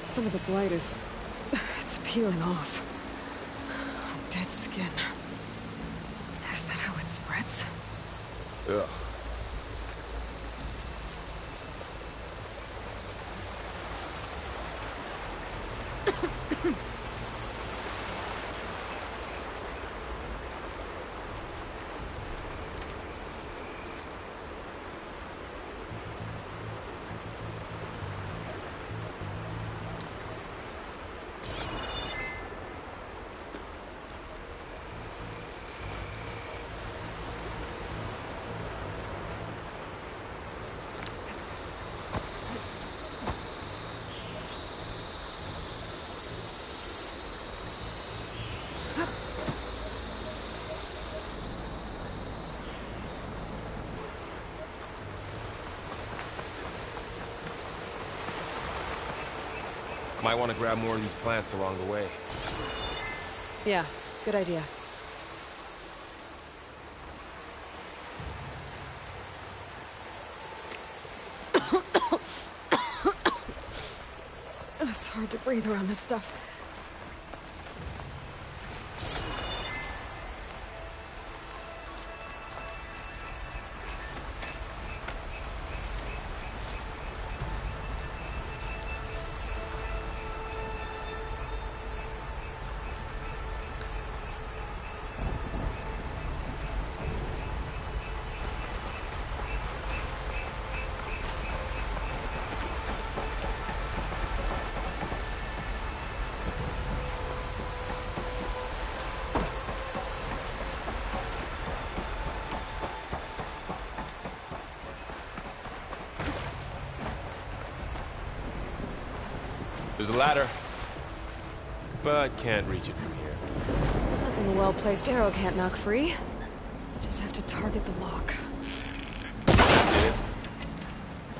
Some of the blight is... it's peeling off. Dead skin. Is that how it spreads? Ugh. Might want to grab more of these plants along the way. Yeah, good idea. It's hard to breathe around this stuff. There's a ladder, but can't reach it from here. Nothing a well-placed arrow can't knock free. Just have to target the lock.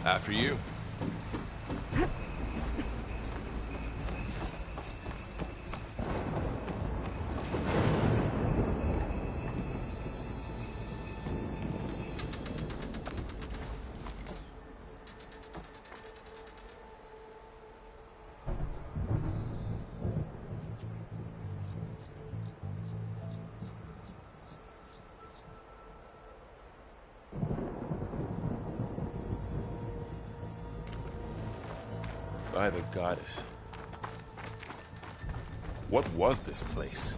After you. By the goddess. What was this place?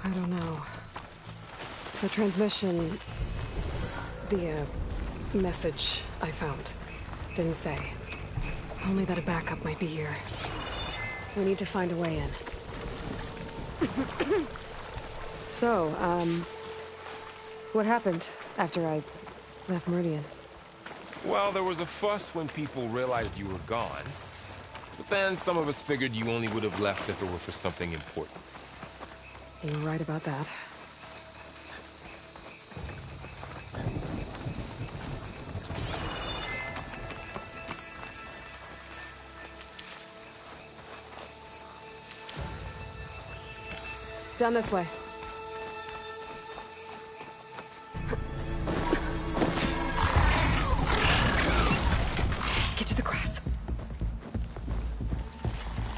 I don't know. The transmission... the, message I found didn't say. Only that a backup might be here. We need to find a way in. So, what happened after I left Meridian? Well, there was a fuss when people realized you were gone. But then some of us figured you only would have left if it were for something important. You were right about that. Down this way. Get to the grass.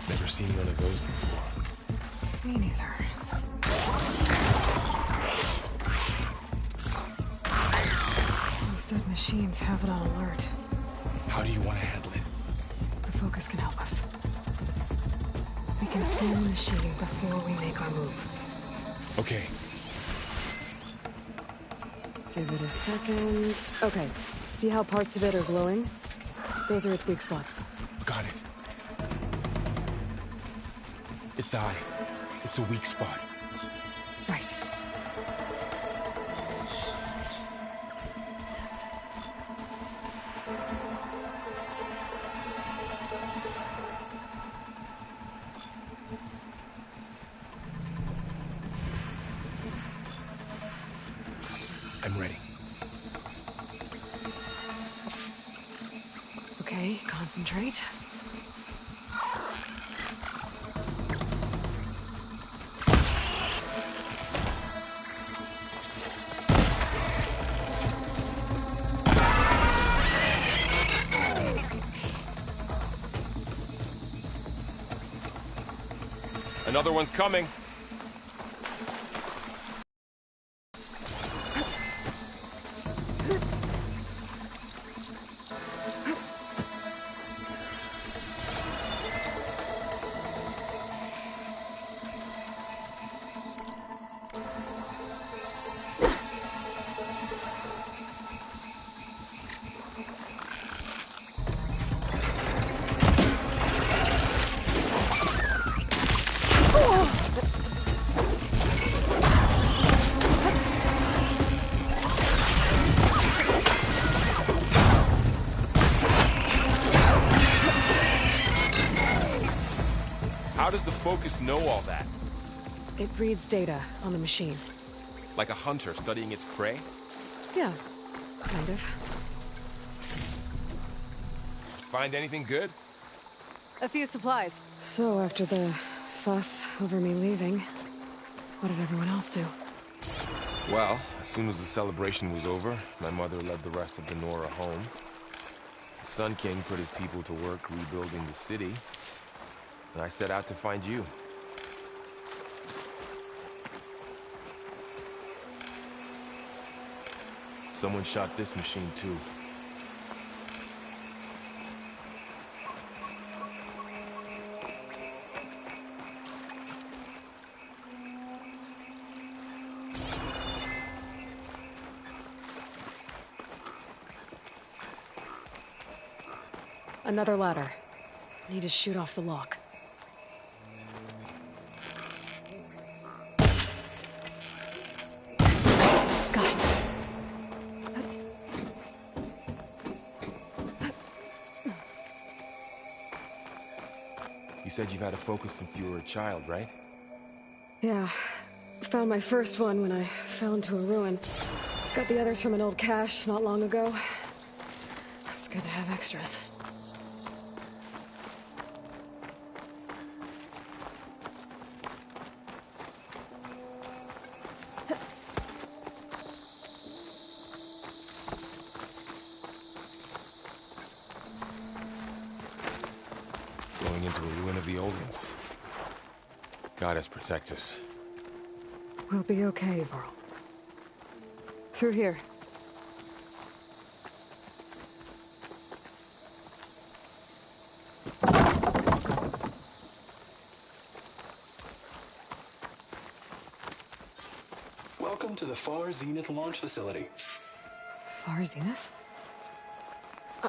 Never seen one of those before. Me neither. Those dead machines have it on alert. How do you want to handle it? The focus can help us. We can scan the machine before we make our move. Okay. Give it a second. Okay. See how parts of it are glowing? Those are its weak spots. Got it. Its eye. It's a weak spot. Right. I'm ready. Okay, concentrate. Another one's coming. How does the Focus know all that? It reads data on the machine. Like a hunter studying its prey? Yeah, kind of. Find anything good? A few supplies. So after the fuss over me leaving, what did everyone else do? Well, as soon as the celebration was over, my mother led the rest of the Nora home. The Sun King put his people to work rebuilding the city, and I set out to find you. Someone shot this machine too. Another ladder. Need to shoot off the lock. Got it. You said you've had a Focus since you were a child, right? Yeah. Found my first one when I fell into a ruin. Got the others from an old cache not long ago. It's good to have extras. Going into a ruin of the old ones. Goddess protect us. We'll be okay, Varl. Through here. Welcome to the Far Zenith launch facility. Far Zenith?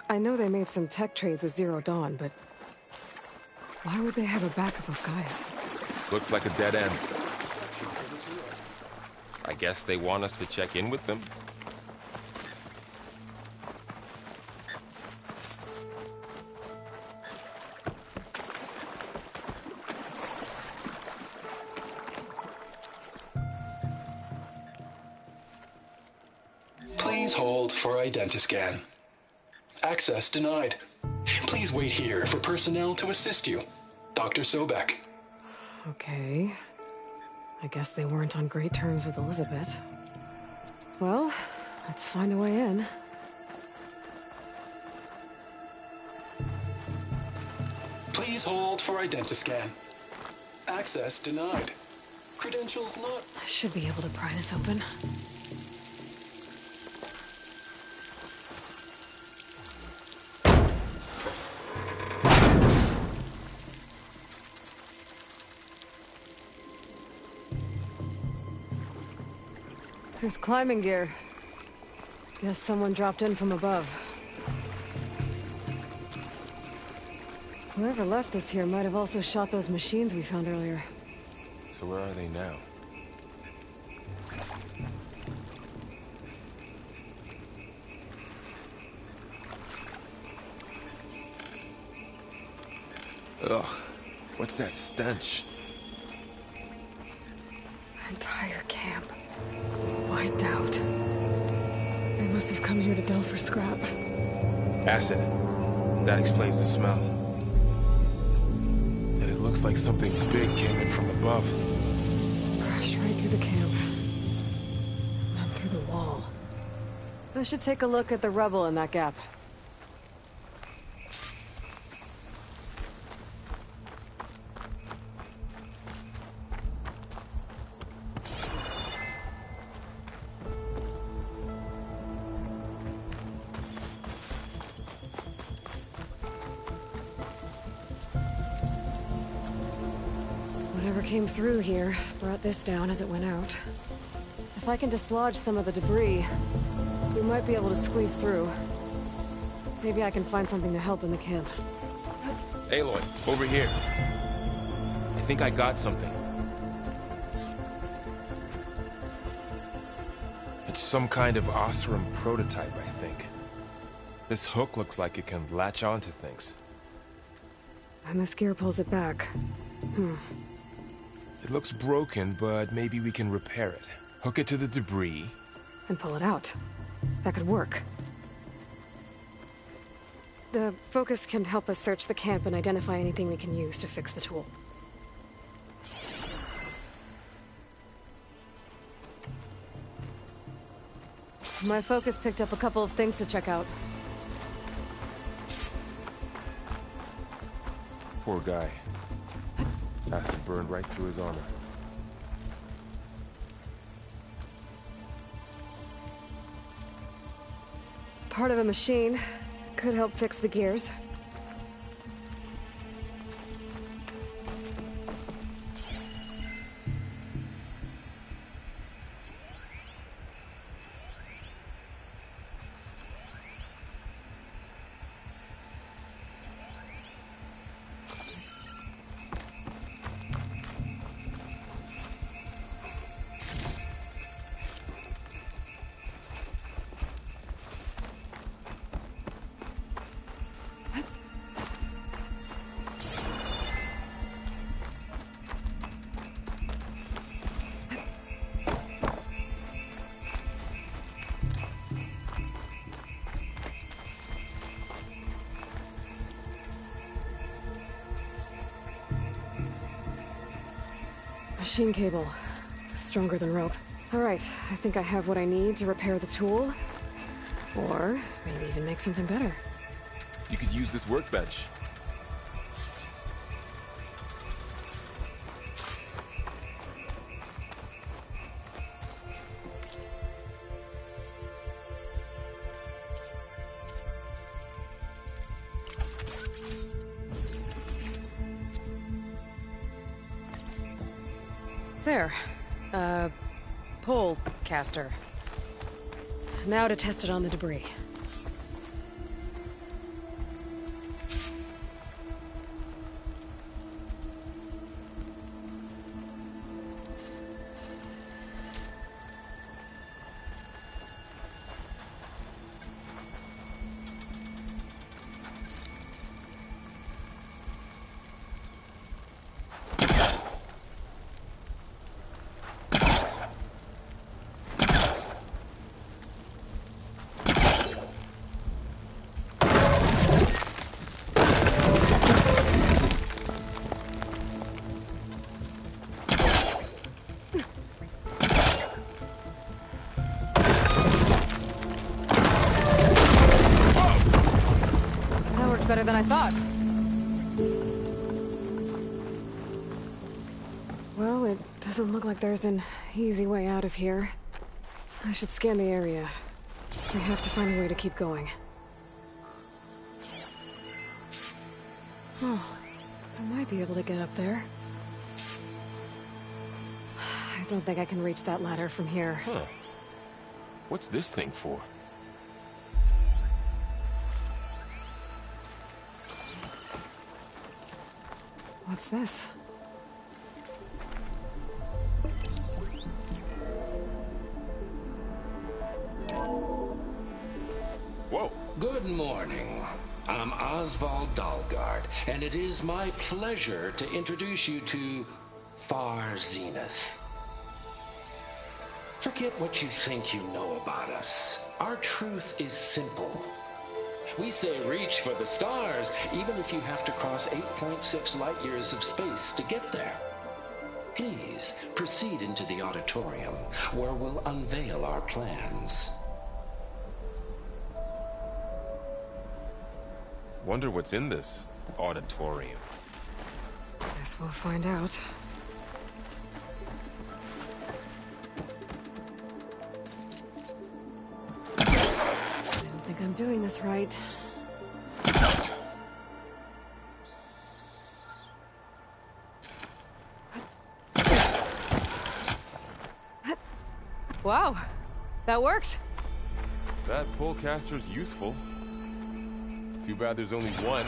I know they made some tech trades with Zero Dawn, but why would they have a backup of Gaia? Looks like a dead end. I guess they want us to check in with them. Please hold for Identiscan. Access denied. Please wait here for personnel to assist you. Dr. Sobek. Okay. I guess they weren't on great terms with Elizabeth. Well, let's find a way in. Please hold for Identiscan. Access denied. Credentials not... I should be able to pry this open. There's climbing gear. Guess someone dropped in from above. Whoever left this here might have also shot those machines we found earlier. So where are they now? Ugh, what's that stench? Entire camp. Wiped out. They must have come here to delve for scrap. Acid. That explains the smell. And it looks like something big came in from above. Crashed right through the camp. Then through the wall. I should take a look at the rubble in that gap. Whatever came through here brought this down as it went out. If I can dislodge some of the debris, we might be able to squeeze through. Maybe I can find something to help in the camp. Aloy, over here. I think I got something. It's some kind of Oseram prototype, I think. This hook looks like it can latch onto things. And this gear pulls it back. It looks broken, but maybe we can repair it. Hook it to the debris. And pull it out. That could work. The focus can help us search the camp and identify anything we can use to fix the tool. My focus picked up a couple of things to check out. Poor guy. Acid burned right through his armor. Part of a machine. Could help fix the gears. Machine cable. Stronger than rope. Alright, I think I have what I need to repair the tool. Or maybe even make something better. You could use this workbench. There. Pole caster. Now to test it on the debris. Better than I thought. Well, it doesn't look like there's an easy way out of here. I should scan the area. I have to find a way to keep going. Oh, I might be able to get up there. I don't think I can reach that ladder from here. Huh. What's this thing for? What's this? Whoa! Good morning. I'm Oswald Dalgard, and it is my pleasure to introduce you to Far Zenith. Forget what you think you know about us. Our truth is simple. We say reach for the stars, even if you have to cross 8.6 light years of space to get there. Please proceed into the auditorium, where we'll unveil our plans. Wonder what's in this auditorium. Guess we'll find out. I don't think I'm doing this right. Wow, that worked. That pullcaster's useful. Too bad there's only one.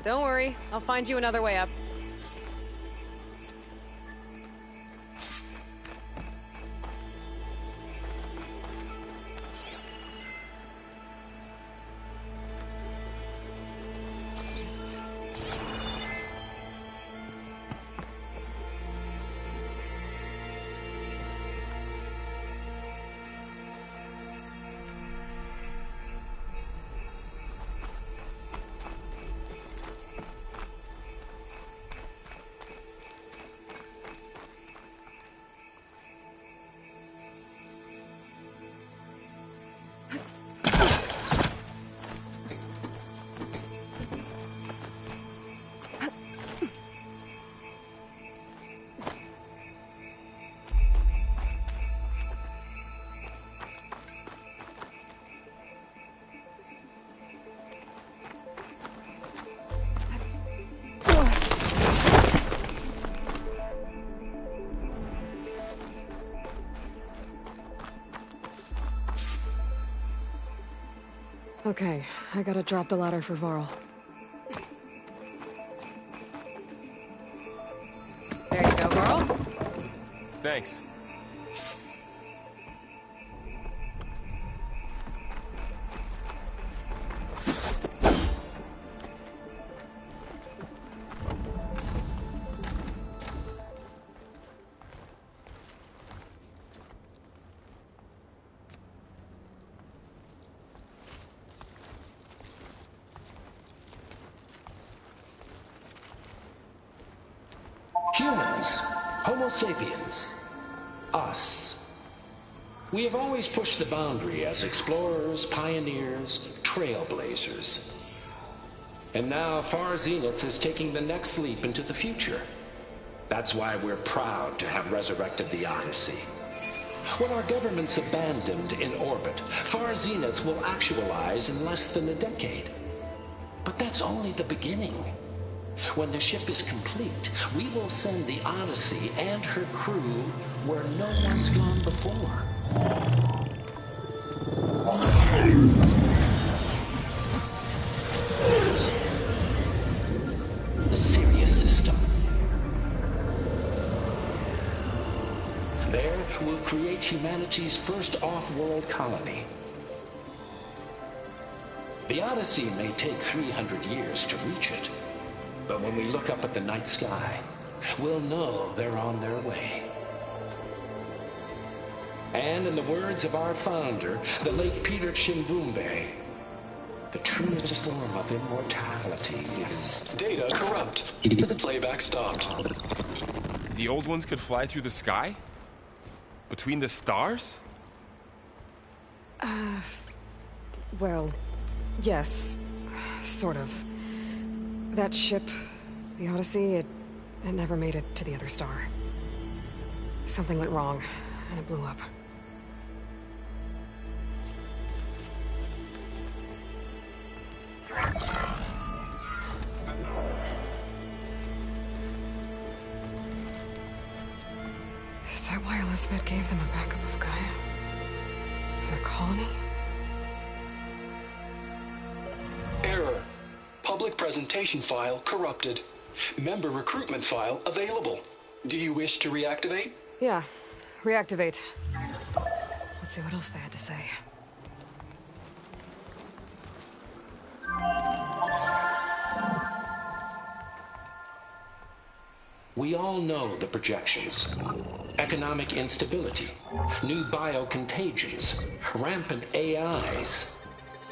Don't worry, I'll find you another way up. Okay, I gotta drop the ladder for Varl. There you go, Varl. Thanks. Humans, Homo sapiens, us. We have always pushed the boundary as explorers, pioneers, trailblazers. And now Far Zenith is taking the next leap into the future. That's why we're proud to have resurrected the Odyssey. When our government's abandoned in orbit, Far Zenith will actualize in less than a decade. But that's only the beginning. When the ship is complete, we will send the Odyssey and her crew where no one's gone before. The Sirius system. There, we'll create humanity's first off-world colony. The Odyssey may take 300 years to reach it. But when we look up at the night sky, we'll know they're on their way. And in the words of our founder, the late Peter Chimbumbe, the truest form of immortality is... Data corrupt. Playback stopped. The old ones could fly through the sky? Between the stars? Well, yes, sort of. That ship, the Odyssey, it never made it to the other star. Something went wrong, and it blew up. Is that why Elizabeth gave them a backup of Gaia? For their colony? Error. Public presentation file corrupted. Member recruitment file available. Do you wish to reactivate? Yeah, reactivate. Let's see what else they had to say. We all know the projections. Economic instability, new biocontagions, rampant AIs.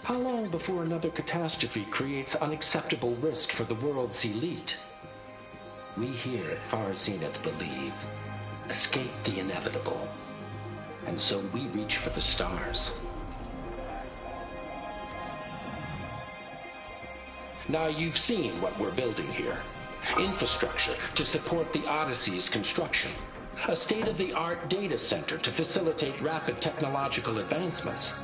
How long before another catastrophe creates unacceptable risk for the world's elite? We here at Far Zenith believe, escape the inevitable. And so we reach for the stars. Now you've seen what we're building here. Infrastructure to support the Odyssey's construction. A state-of-the-art data center to facilitate rapid technological advancements.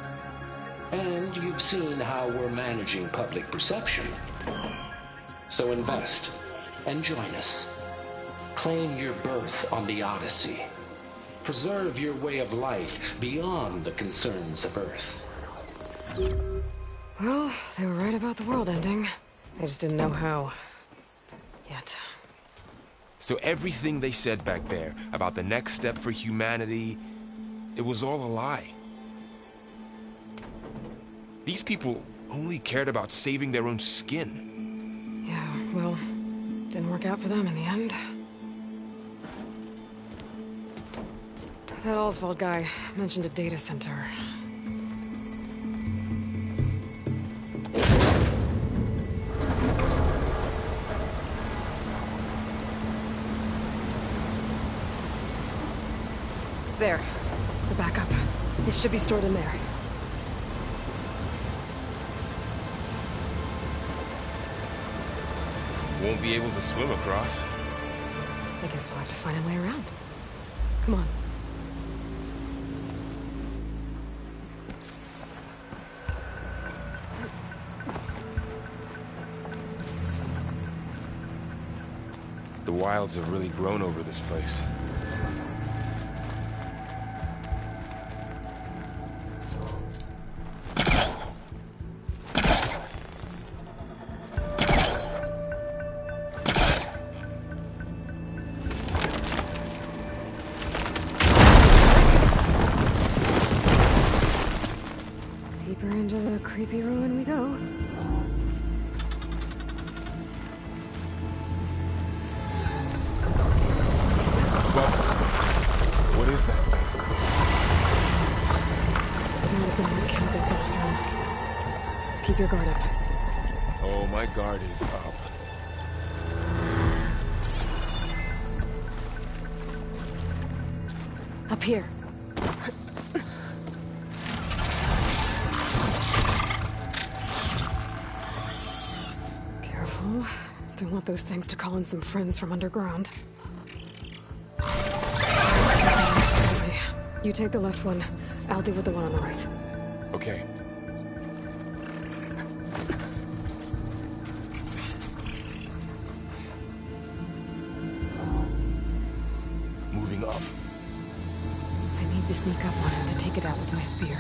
And you've seen how we're managing public perception. So invest and join us. Claim your berth on the Odyssey. Preserve your way of life beyond the concerns of Earth. Well, they were right about the world ending. I just didn't know how. Yet. So everything they said back there about the next step for humanity, it was all a lie. These people only cared about saving their own skin. Yeah, well, didn't work out for them in the end. That Oswald guy mentioned a data center. There. The backup. It should be stored in there. Won't be able to swim across. I guess we'll have to find a way around. Come on. The wilds have really grown over this place. Deeper into the creepy ruin we go. What is that? It might have been what killed those Osram. Keep your guard up. Oh, my guard is up. Up here. Careful. Don't want those things to call in some friends from underground. Okay, you take the left one. I'll deal with the one on the right. Okay. Moving up. I need to sneak up on it to take it out with my spear.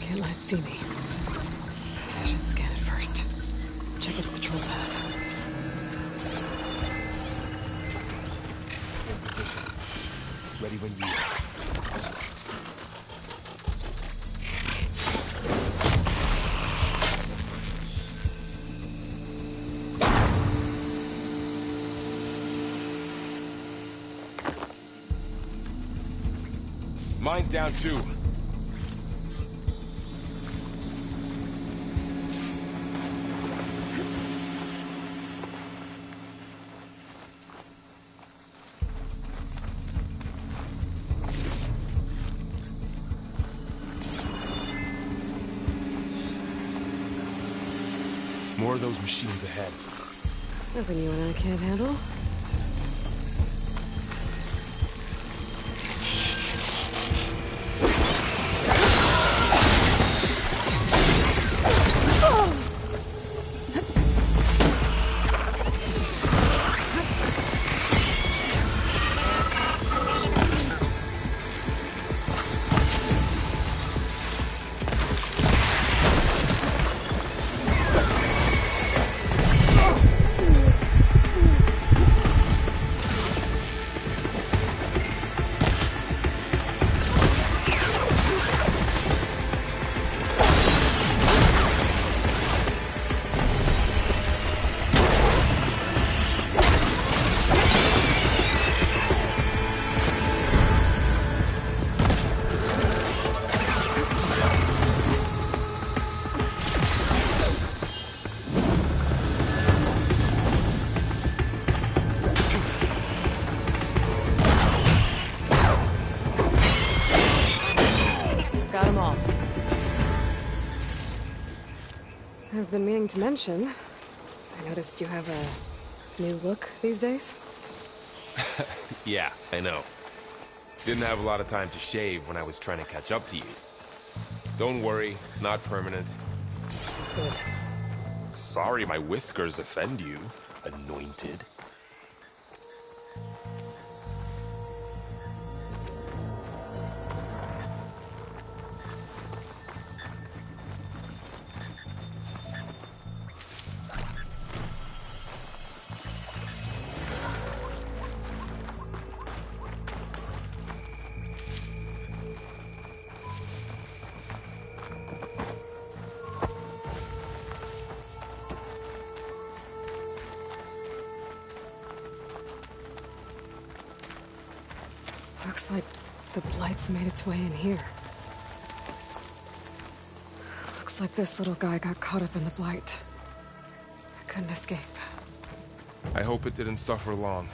Can't let it see me. I should scan it first. Check its patrol path. In position. Ready when you are. Mine's down too. More of those machines ahead. Nothing you and I can't handle. Got them all. I've been meaning to mention, I noticed you have a new look these days. Yeah, I know. Didn't have a lot of time to shave when I was trying to catch up to you. Don't worry, it's not permanent. Good. Sorry my whiskers offend you, anointed. like the Blight's made its way in here. Looks like this little guy got caught up in the Blight. Couldn't escape. I hope it didn't suffer long.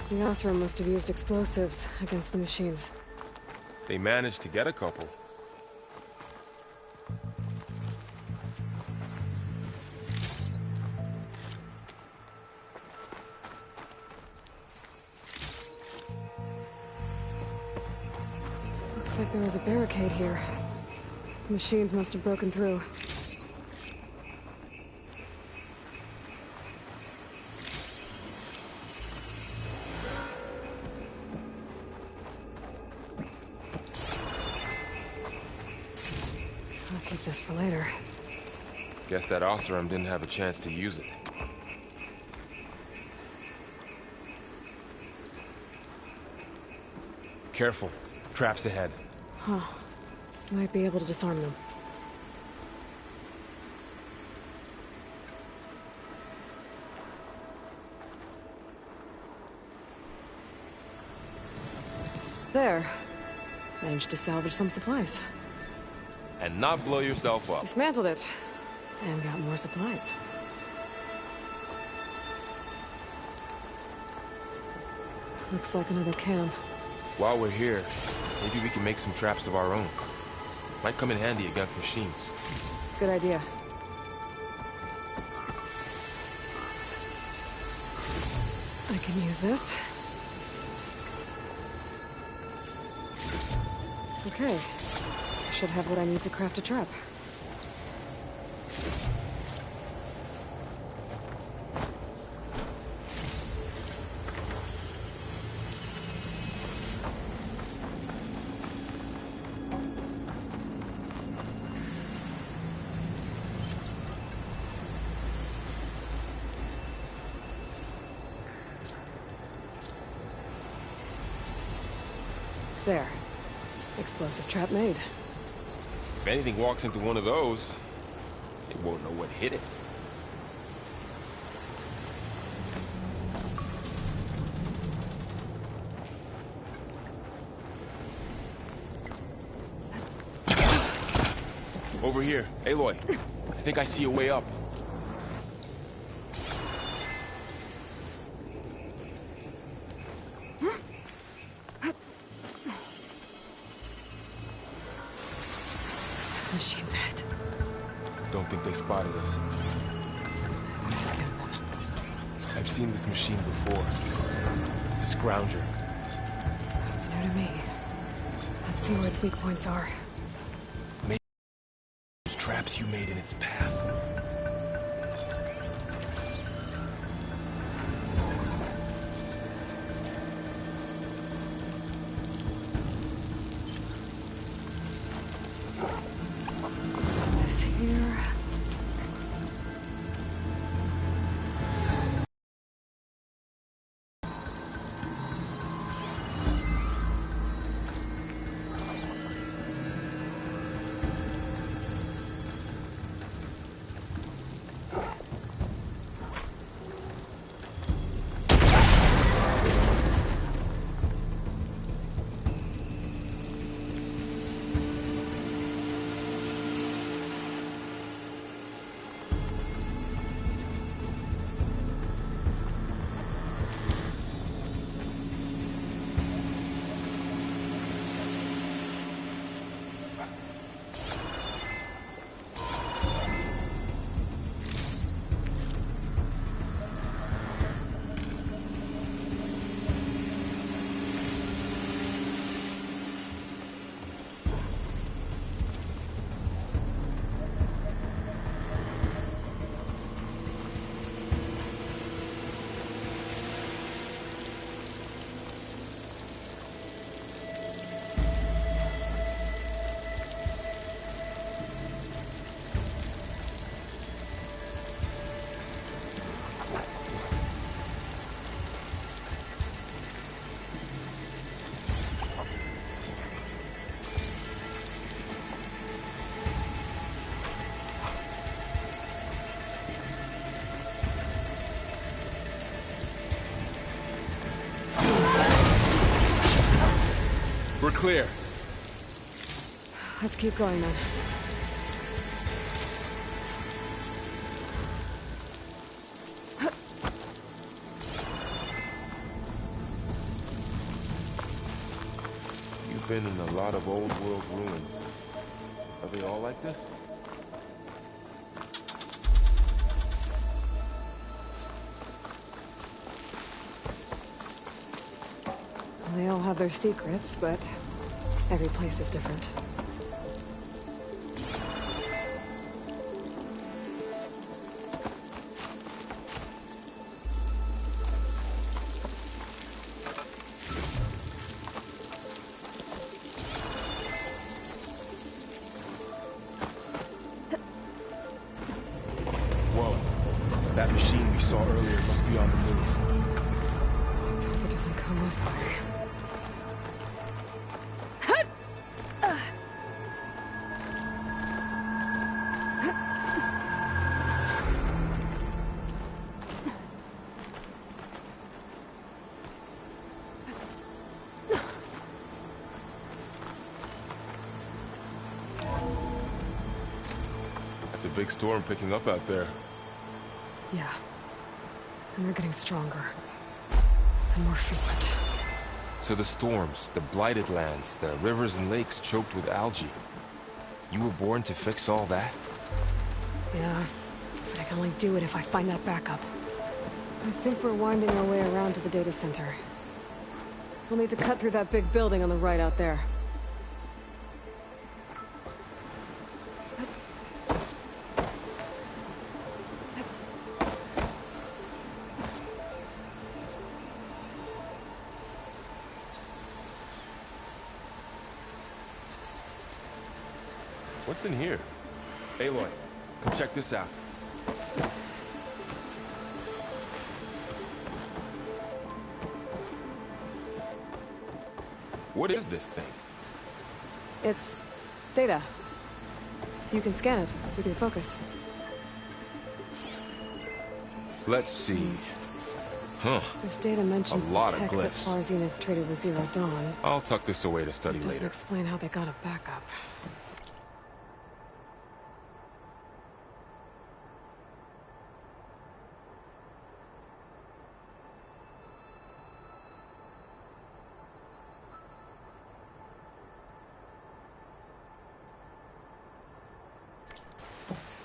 The Oseram must have used explosives against the machines. They managed to get a couple. Looks like there was a barricade here. The machines must have broken through. I'll keep this for later. Guess that Oseram didn't have a chance to use it. Careful. Traps ahead. Huh. Might be able to disarm them. There. Managed to salvage some supplies. And not blow yourself up. Dismantled it. And got more supplies. Looks like another camp. While we're here, maybe we can make some traps of our own. Might come in handy against machines. Good idea. I can use this. Okay. Should have what I need to craft a trap. There. Explosive trap made. If anything walks into one of those, it won't know what hit it. Over here. Aloy, I think I see a way up. Machine's head. Don't think they spotted us. What is with them? I've seen this machine before. The Scrounger. It's new to me. Let's see where its weak points are. Maybe those traps you made in its path. This here. clear. Let's keep going then. You've been in a lot of old world ruins. Are they all like this? They all have their secrets, but every place is different. Whoa. That machine we saw earlier must be on the move. Let's hope it doesn't come this way. That's a big storm picking up out there. Yeah. And they're getting stronger. And more frequent. So the storms, the blighted lands, the rivers and lakes choked with algae. You were born to fix all that? Yeah. But I can only do it if I find that backup. I think we're winding our way around to the data center. We'll need to cut through that big building on the right out there. What's in here? Aloy, come check this out. What is this thing? It's data. You can scan it with your focus. Let's see. Huh. This data mentions A lot the of tech that glyphs. Far Zenith traded with Zero Dawn. I'll tuck this away to study It doesn't later. explain how they got a backup.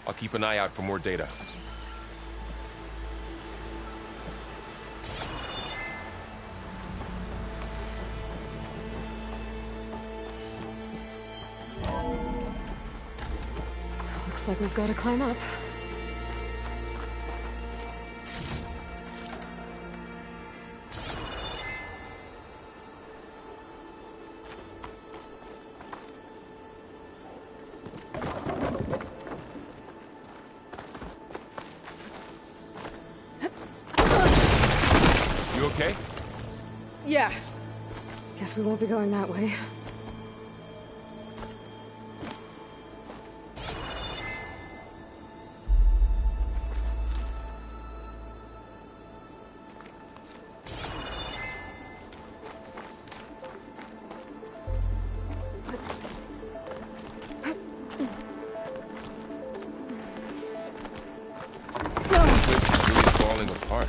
I'll keep an eye out for more data. Looks like we've got to climb up. You okay? Yeah. Guess we won't be going that way. This place is really falling apart.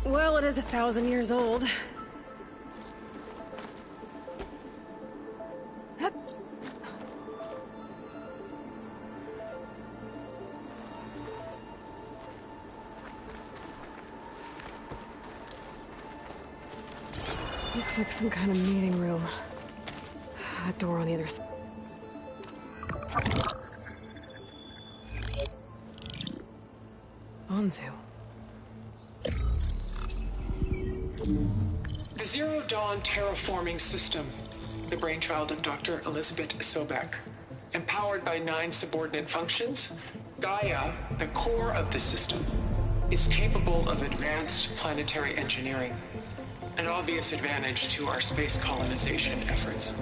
Well, it is 1,000 years old. Looks like some kind of meeting room. That door on the other side. Anzu. The Zero Dawn terraforming system, the brainchild of Dr. Elizabeth Sobek. Empowered by 9 subordinate functions, Gaia, the core of the system, is capable of advanced planetary engineering, an obvious advantage to our space colonization efforts.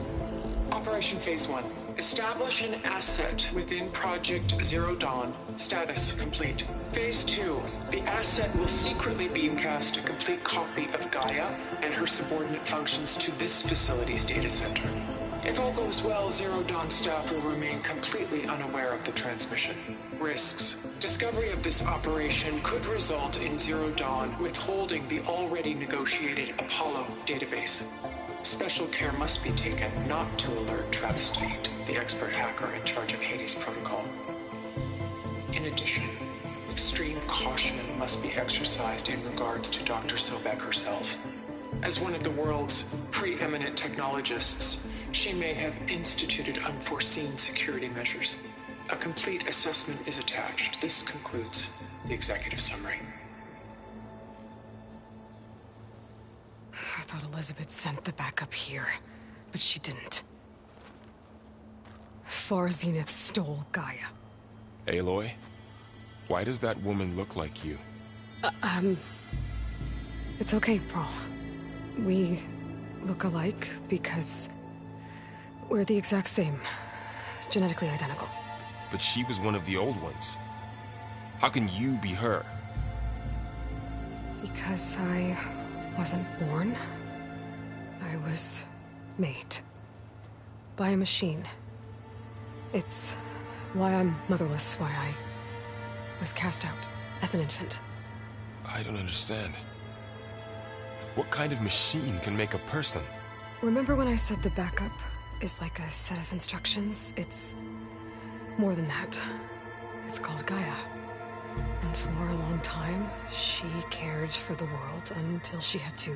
Operation Phase 1. Establish an asset within Project Zero Dawn. Status complete. Phase 2. The asset will secretly beamcast a complete copy of Gaia and her subordinate functions to this facility's data center. If all goes well, Zero Dawn staff will remain completely unaware of the transmission. Risks. Discovery of this operation could result in Zero Dawn withholding the already negotiated Apollo database. Special care must be taken not to alert Travis Tate, the expert hacker in charge of Hades Protocol. In addition, extreme caution must be exercised in regards to Dr. Sobek herself. As one of the world's preeminent technologists, she may have instituted unforeseen security measures. A complete assessment is attached. This concludes the executive summary. I thought Elizabeth sent the backup here, but she didn't. Far Zenith stole Gaia. Aloy? Why does that woman look like you? It's okay, Paul. We look alike because we're the exact same. Genetically identical. But she was one of the old ones. How can you be her? Because I wasn't born. I was made. By a machine. It's why I'm motherless, why I was cast out as an infant. I don't understand. What kind of machine can make a person? Remember when I said the backup is like a set of instructions? It's more than that. It's called Gaia. And for a long time, she cared for the world until she had to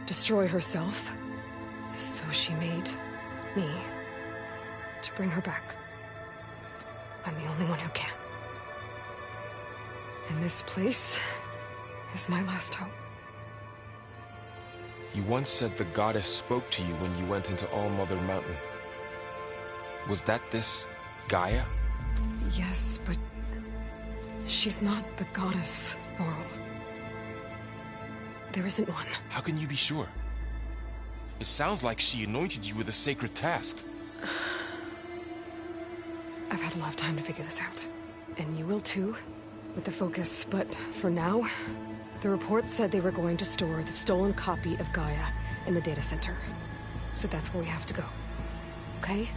destroy herself. So she made me to bring her back. I'm the only one who can. And this place is my last hope. You once said the goddess spoke to you when you went into All-Mother Mountain. Was that this Gaia? Yes, but she's not the goddess, Laurel. There isn't one. How can you be sure? It sounds like she anointed you with a sacred task. I've had a lot of time to figure this out. And you will too, with the focus. But for now, the reports said they were going to store the stolen copy of Gaia in the data center. So that's where we have to go. Okay?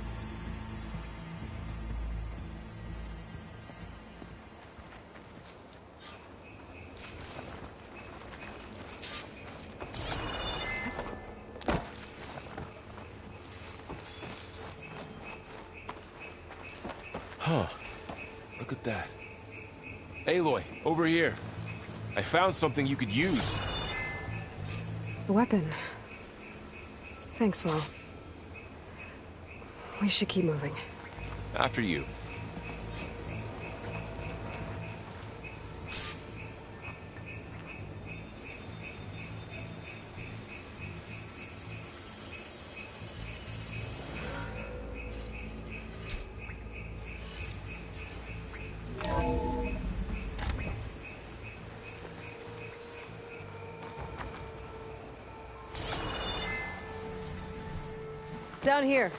Huh. Look at that. Aloy, over here. I found something you could use. A weapon. Thanks, Val. We should keep moving. After you. Down here.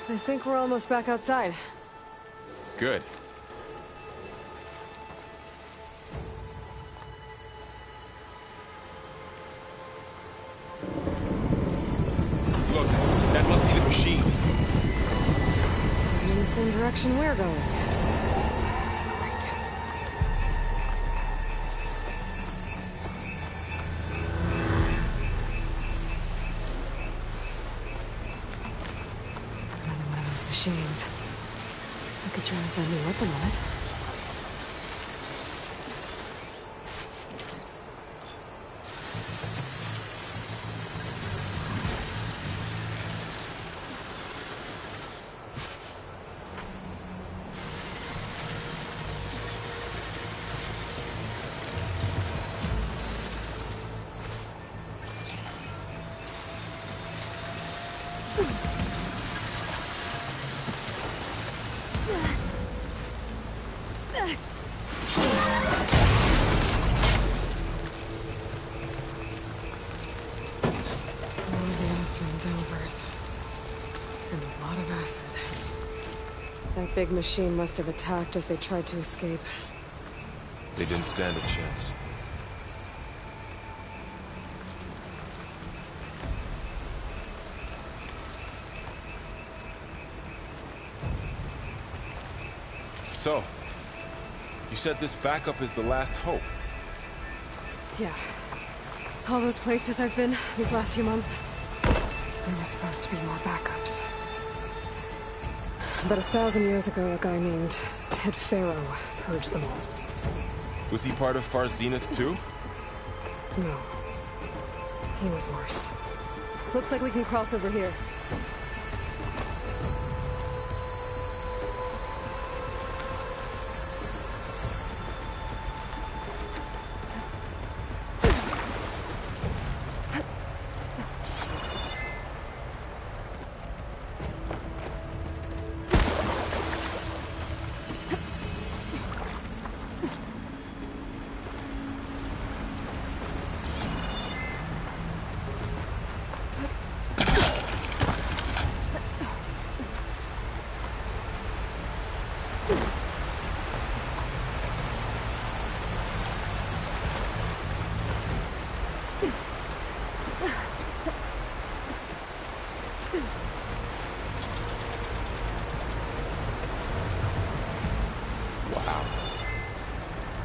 I think we're almost back outside. Good. Look, that must be the machine. It's heading in the same direction we're going. Right. Another one of those machines. I could try with that new weapon on it. More of the Oseram Delvers. And a lot of acid. That big machine must have attacked as they tried to escape. They didn't stand a chance. So, you said this backup is the last hope. Yeah. All those places I've been these last few months, there were supposed to be more backups. But 1,000 years ago, a guy named Ted Faro purged them all. Was he part of Far Zenith too? No. He was worse. Looks like we can cross over here. Wow.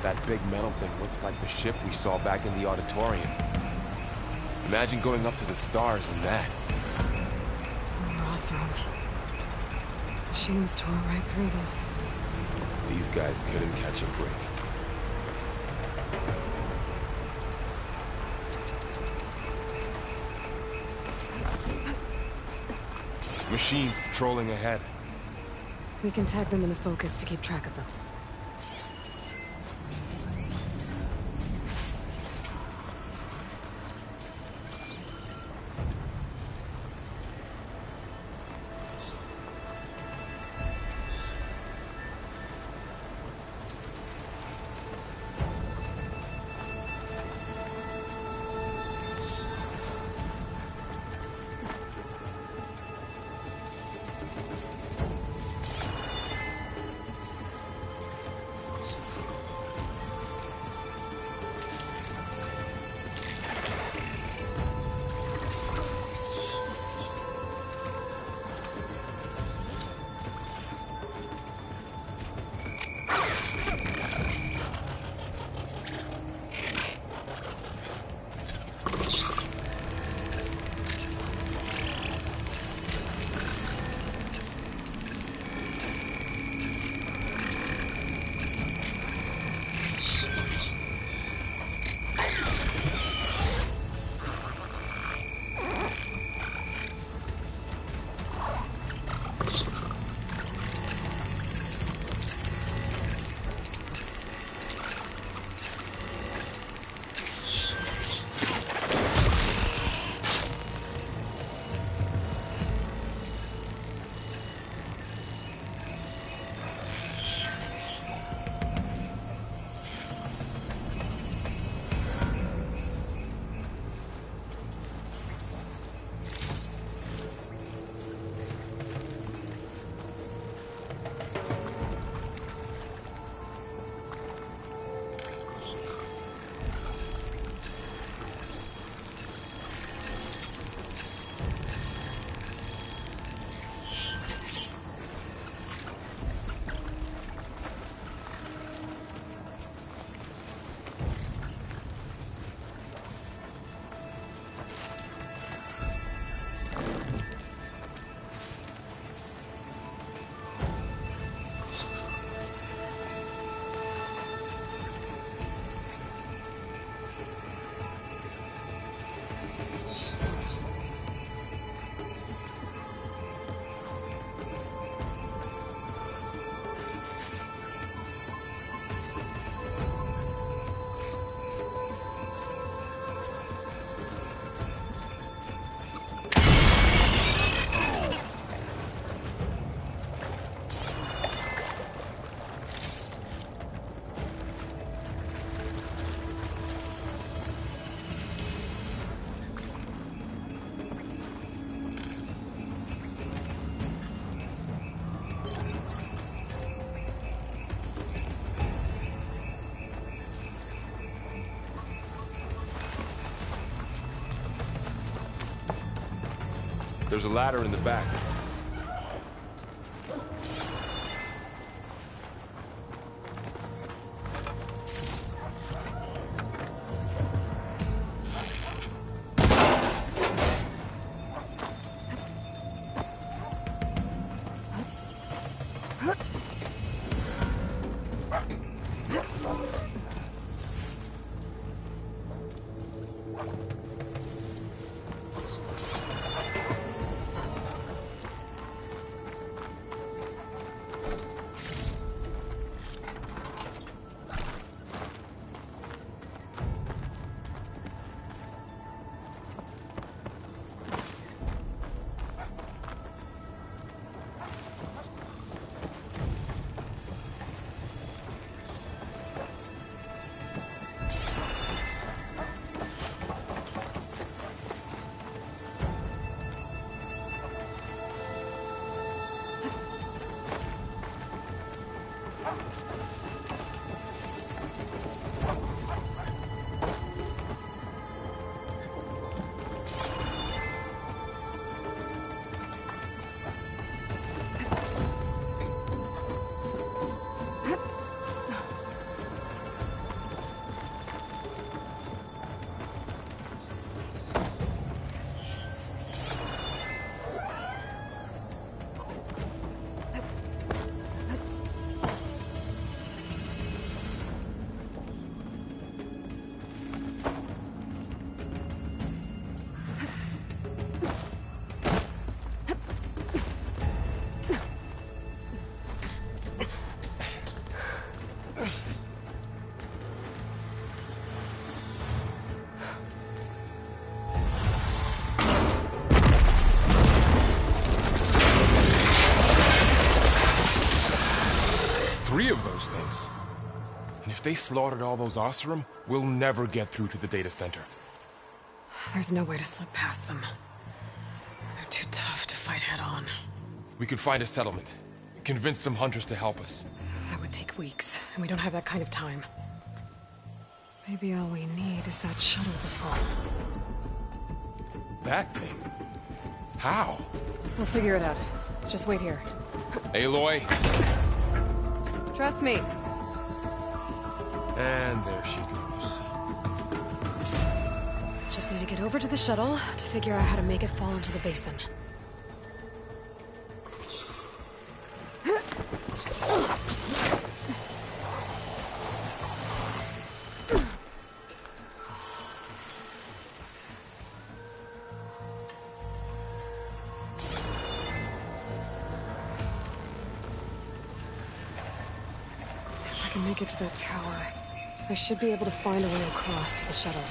That big metal thing looks like the ship we saw back in the auditorium. Imagine going up to the stars in that. Oseram. Machines tore right through them. These guys couldn't catch a break. Machines patrolling ahead. We can tag them into focus to keep track of them. There's a ladder in the back. Three of those things. And if they slaughtered all those Oseram, we'll never get through to the data center. There's no way to slip past them. They're too tough to fight head-on. We could find a settlement. Convince some hunters to help us. That would take weeks, and we don't have that kind of time. Maybe all we need is that shuttle to fall. That thing? How? We'll figure it out. Just wait here. Aloy. Trust me. And there she goes. Just need to get over to the shuttle to figure out how to make it fall into the basin. If I can make it to that tower, I should be able to find a way across to the shuttle.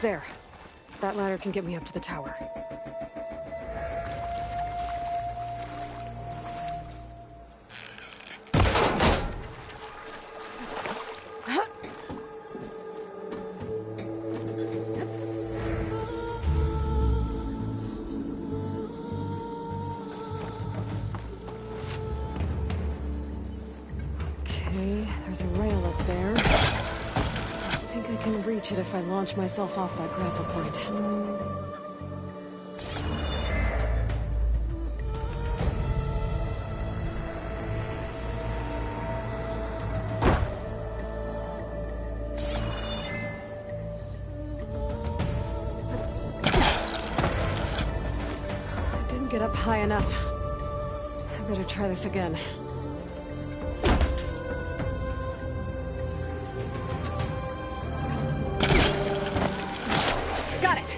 There. That ladder can get me up to the tower. Okay, there's a rail up there. I think I can reach it if I launch myself off that grapple point. I didn't get up high enough. I better try this again. Got it!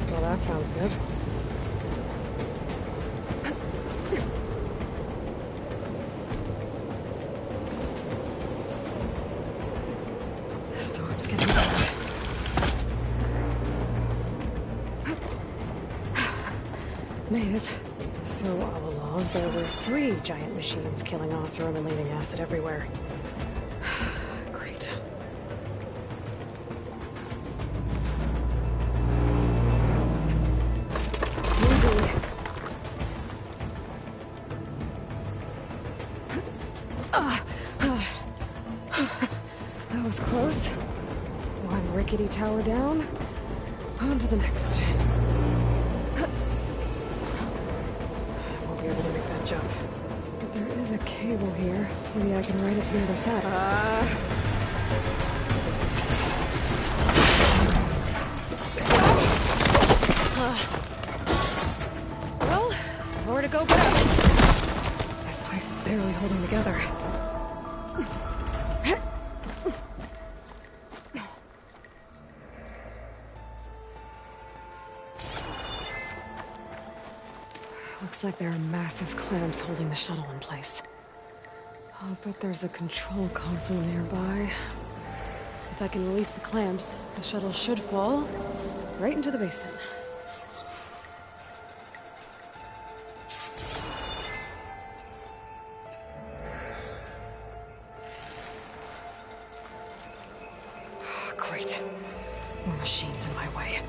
Well, that sounds good. The storm's getting bad. Made it. So all along, there were 3 giant machines killing Oseram and leaving acid everywhere. Great. Easy. That was close. One rickety tower down. On to the next. I won't be able to make that jump. But there is a cable here. Maybe I can ride it to the other side. Well, more to go but up. This place is barely holding together. Looks like there are massive clamps holding the shuttle in place. I'll bet there's a control console nearby. If I can release the clamps, the shuttle should fall right into the basin. Great. More machines in my way.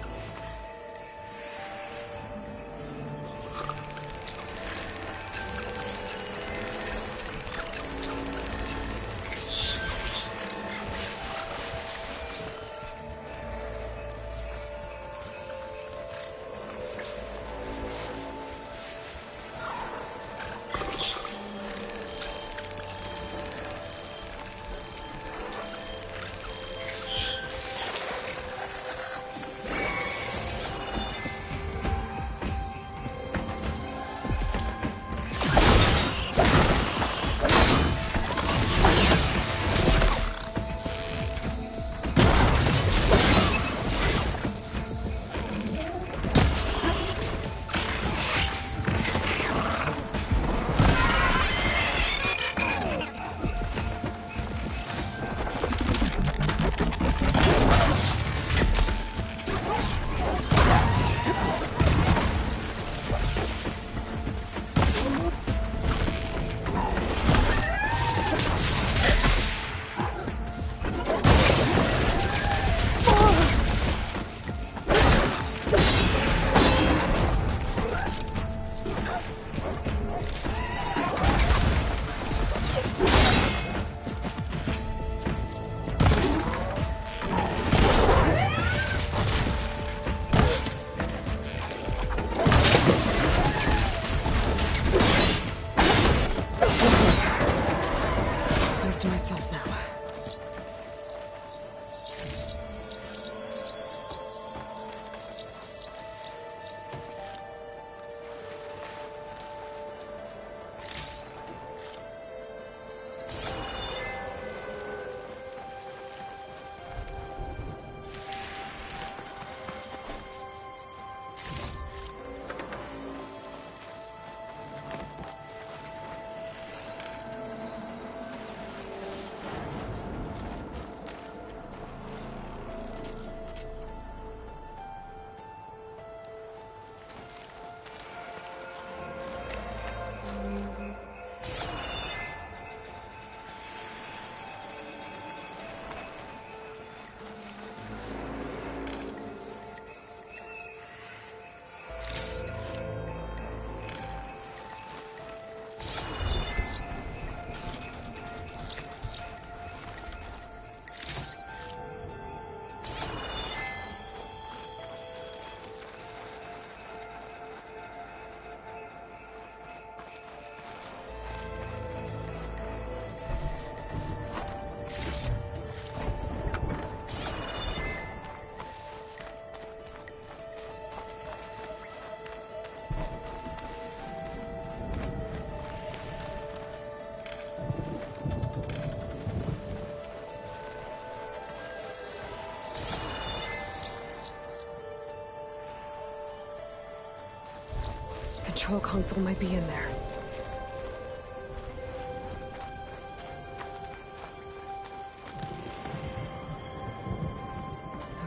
control console might be in there.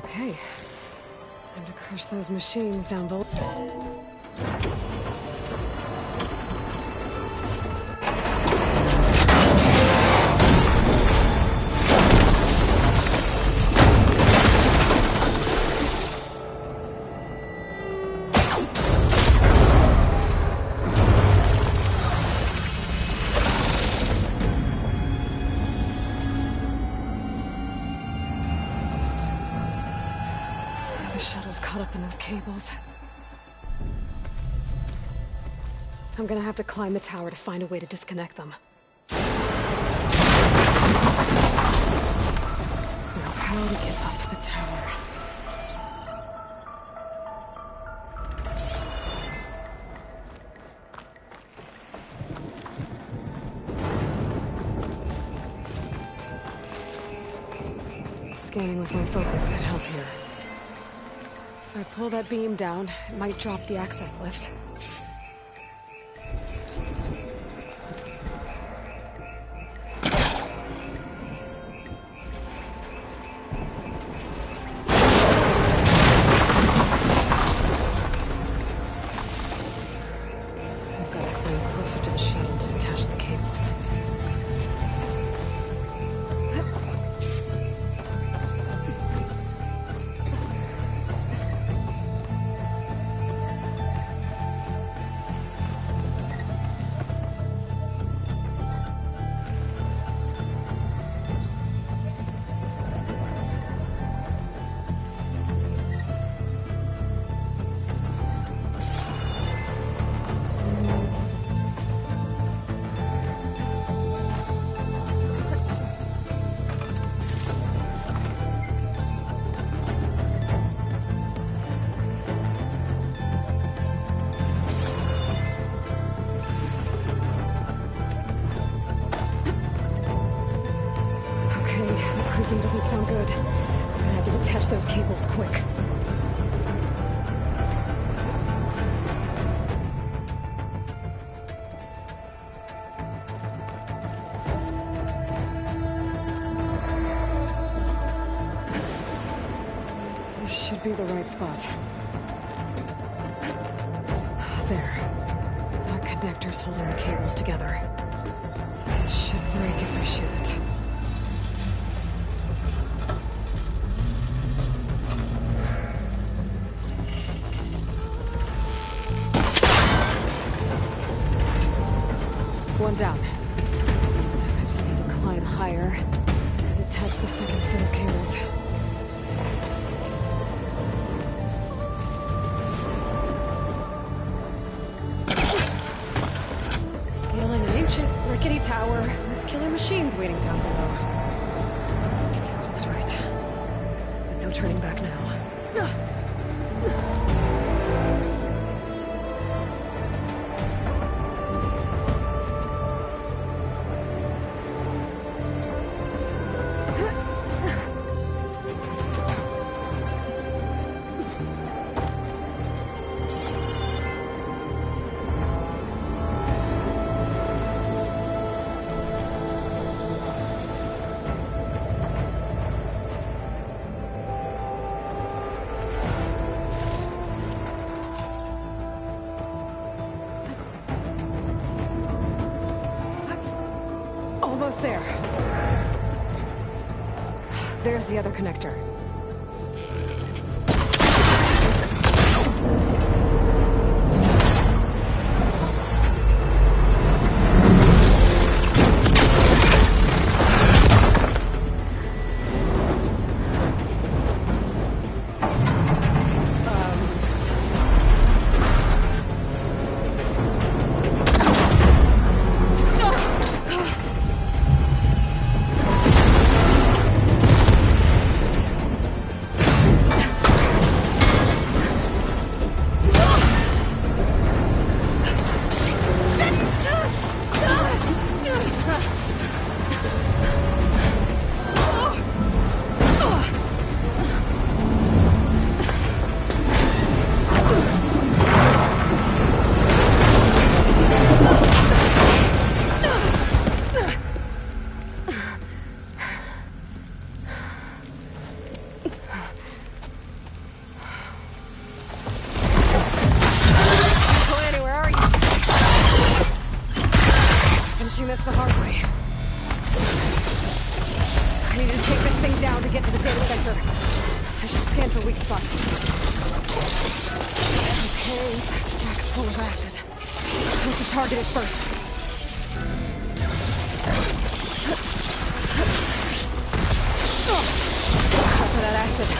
Okay. Time to crush those machines down below. Caught up in those cables. I'm gonna have to climb the tower to find a way to disconnect them. Now, how to get up the tower? Scanning with my focus could help here. If I pull that beam down, it might drop the access lift. I've got to climb closer to the shuttle to detach the cables. Doesn't sound good. I'm gonna have to detach those cables quick. This should be the right spot. There. That connector's holding the cables together. It should break if I shoot it. One down. I just need to climb higher and detach the second set of cables. Scaling an ancient, rickety tower with killer machines waiting down below. I was right. But no turning back now. Almost there. There's the other connector. need to take this thing down to get to the data center. I should scan for weak spots. Okay, that sack's full of acid. I should target it first. For that acid.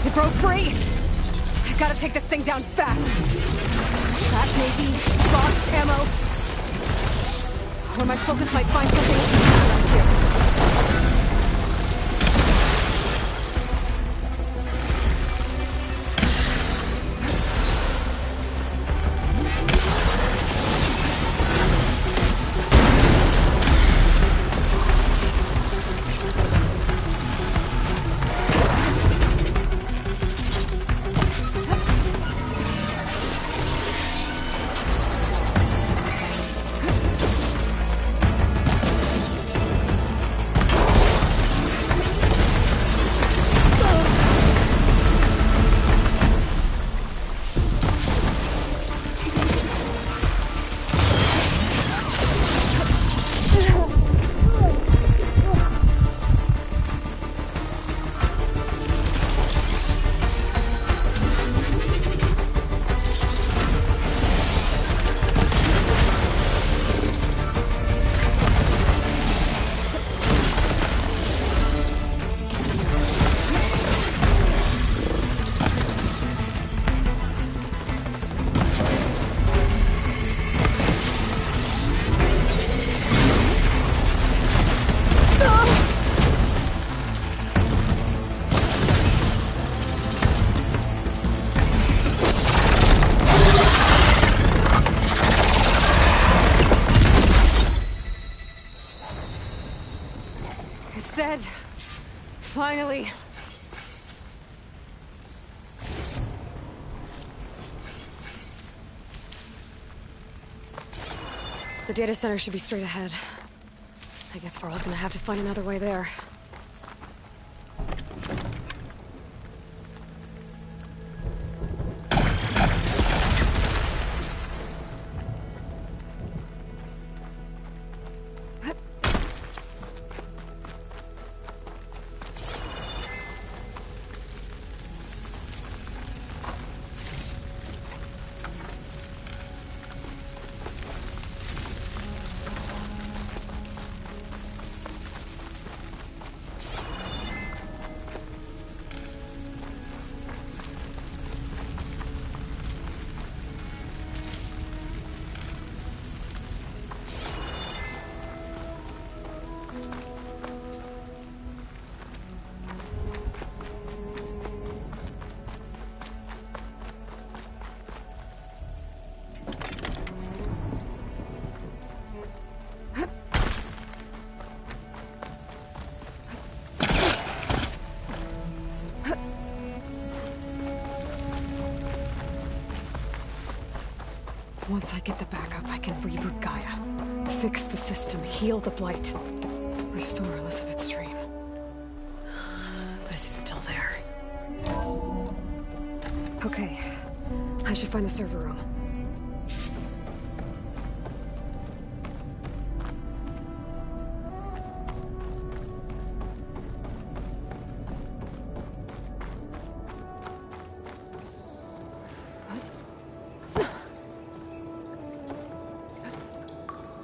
It broke free! I've got to take this thing down fast! Trap maybe? Lost ammo? Or my focus might find something around here. It's dead. Finally. The data center should be straight ahead. I guess Varl's gonna have to find another way there. Once I get the backup, I can reboot Gaia. Fix the system, heal the Blight. Restore Elizabeth's dream. But is it still there? Okay. I should find the server room.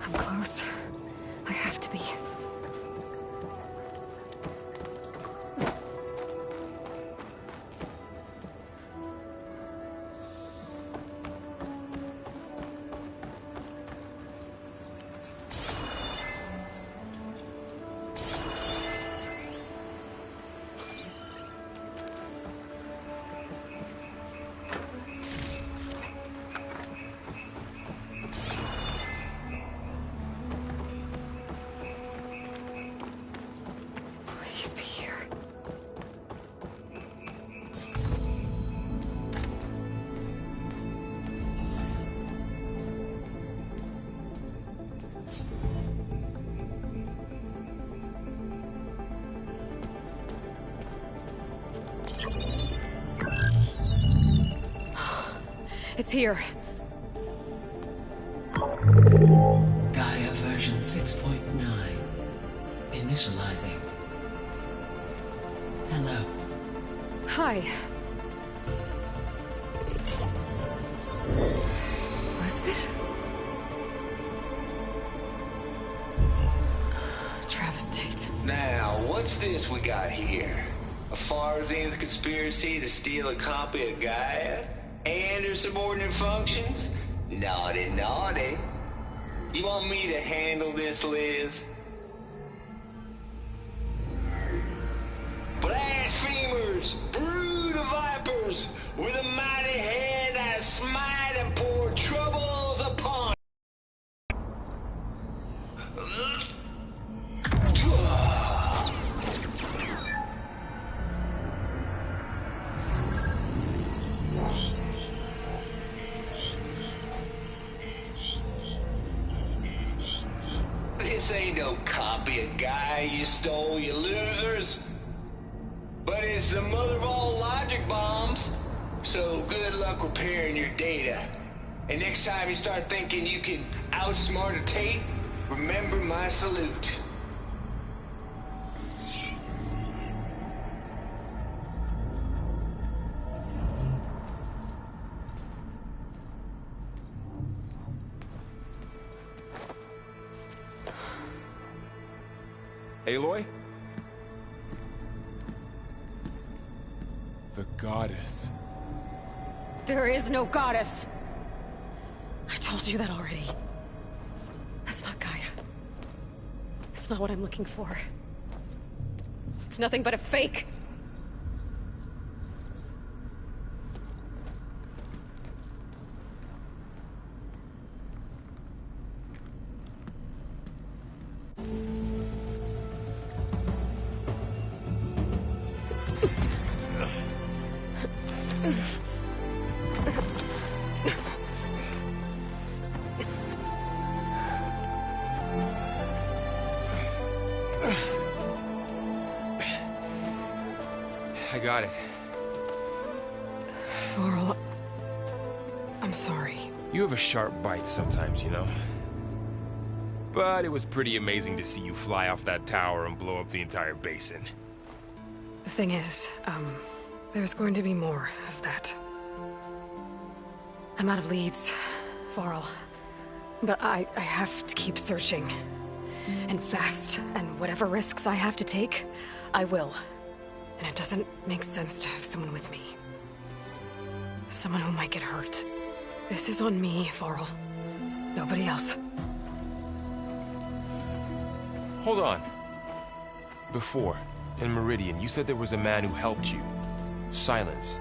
I'm close. I have to be. Please be here. It's here. Gaia version 6.9. Initializing. Hello. Hi. Elizabeth? Travis Tate. Now, what's this we got here? A Farzan's conspiracy to steal a copy of Gaia? And her subordinate functions? Naughty, naughty. You want me to handle this, Liz? Blasphemers! Brood of vipers! With a mighty hand I smite and pour troubles upon. This ain't no copy of Gaia you stole, you losers. But it's the mother of all logic bombs. So good luck repairing your data. And next time you start thinking you can outsmart a Tate, remember my salute. Aloy? The goddess. There is no goddess! I told you that already. That's not Gaia. It's not what I'm looking for. It's nothing but a fake! I got it. Varl, I'm sorry. You have a sharp bite sometimes, you know? But it was pretty amazing to see you fly off that tower and blow up the entire basin. The thing is, there's going to be more of that. I'm out of leads, Varl. But I have to keep searching. And fast, and whatever risks I have to take, I will. And it doesn't make sense to have someone with me. Someone who might get hurt. This is on me, Varl. Nobody else. Hold on. Before, in Meridian, you said there was a man who helped you. Silence.